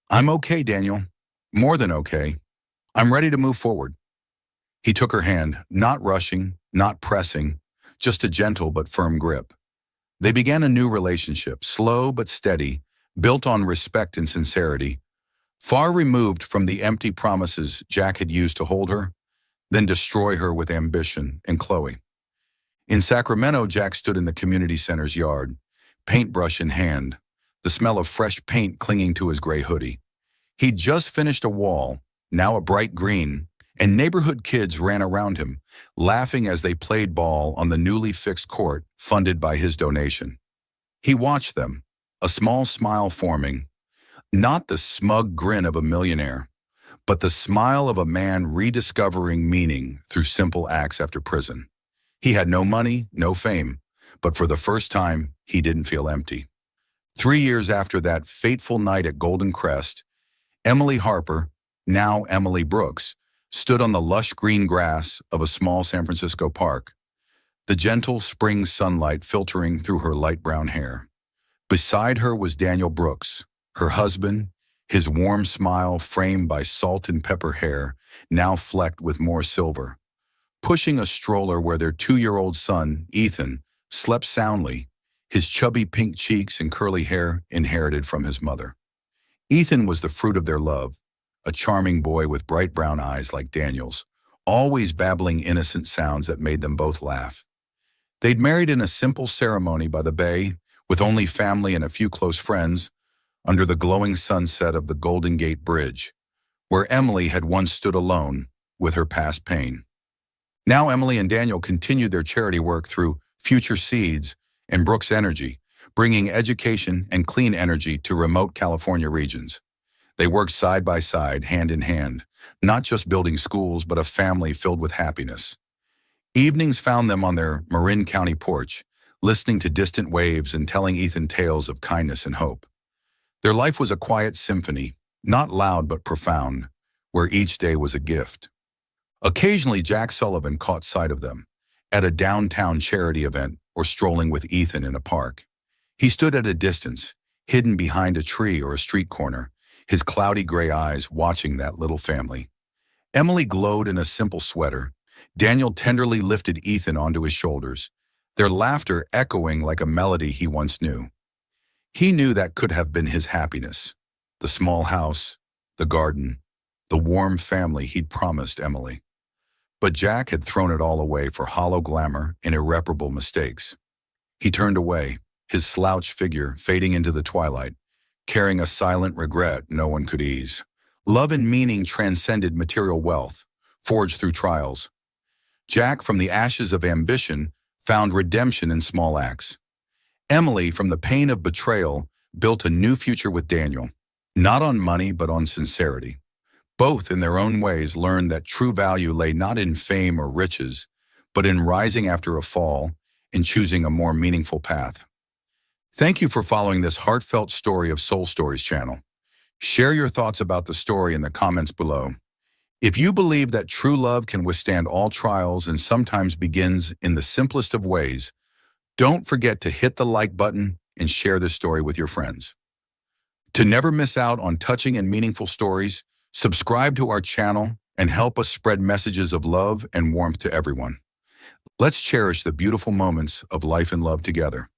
"I'm okay, Daniel. More than okay. I'm ready to move forward." He took her hand, not rushing, not pressing, just a gentle but firm grip. They began a new relationship, slow but steady, built on respect and sincerity, far removed from the empty promises Jack had used to hold her, then destroy her with ambition and Chloe. In Sacramento, Jack stood in the community center's yard, paintbrush in hand, the smell of fresh paint clinging to his gray hoodie. He'd just finished a wall, now a bright green, and neighborhood kids ran around him, laughing as they played ball on the newly fixed court funded by his donation. He watched them, a small smile forming, not the smug grin of a millionaire, but the smile of a man rediscovering meaning through simple acts after prison. He had no money, no fame, but for the first time, he didn't feel empty. 3 years after that fateful night at Golden Crest, Emily Harper, now Emily Brooks, stood on the lush green grass of a small San Francisco park, the gentle spring sunlight filtering through her light brown hair. Beside her was Daniel Brooks, her husband, his warm smile framed by salt and pepper hair, now flecked with more silver, pushing a stroller where their 2-year-old son, Ethan, slept soundly, his chubby pink cheeks and curly hair inherited from his mother. Ethan was the fruit of their love, a charming boy with bright brown eyes like Daniel's, always babbling innocent sounds that made them both laugh. They'd married in a simple ceremony by the bay, with only family and a few close friends, under the glowing sunset of the Golden Gate Bridge, where Emily had once stood alone with her past pain. Now Emily and Daniel continued their charity work through Future Seeds and Brooks Energy, bringing education and clean energy to remote California regions. They worked side by side, hand in hand, not just building schools, but a family filled with happiness. Evenings found them on their Marin County porch, listening to distant waves and telling Ethan tales of kindness and hope. Their life was a quiet symphony, not loud but profound, where each day was a gift. Occasionally, Jack Sullivan caught sight of them, at a downtown charity event or strolling with Ethan in a park. He stood at a distance, hidden behind a tree or a street corner, his cloudy gray eyes watching that little family. Emily glowed in a simple sweater. Daniel tenderly lifted Ethan onto his shoulders, their laughter echoing like a melody he once knew. He knew that could have been his happiness. The small house, the garden, the warm family he'd promised Emily. But Jack had thrown it all away for hollow glamour and irreparable mistakes. He turned away, his slouched figure fading into the twilight, carrying a silent regret no one could ease. Love and meaning transcended material wealth, forged through trials. Jack, from the ashes of ambition, found redemption in small acts. Emily, from the pain of betrayal, built a new future with Daniel, not on money but on sincerity. Both, in their own ways, learned that true value lay not in fame or riches, but in rising after a fall and choosing a more meaningful path. Thank you for following this heartfelt story of Soul Stories channel. Share your thoughts about the story in the comments below. If you believe that true love can withstand all trials and sometimes begins in the simplest of ways, don't forget to hit the like button and share this story with your friends. To never miss out on touching and meaningful stories, subscribe to our channel and help us spread messages of love and warmth to everyone. Let's cherish the beautiful moments of life and love together.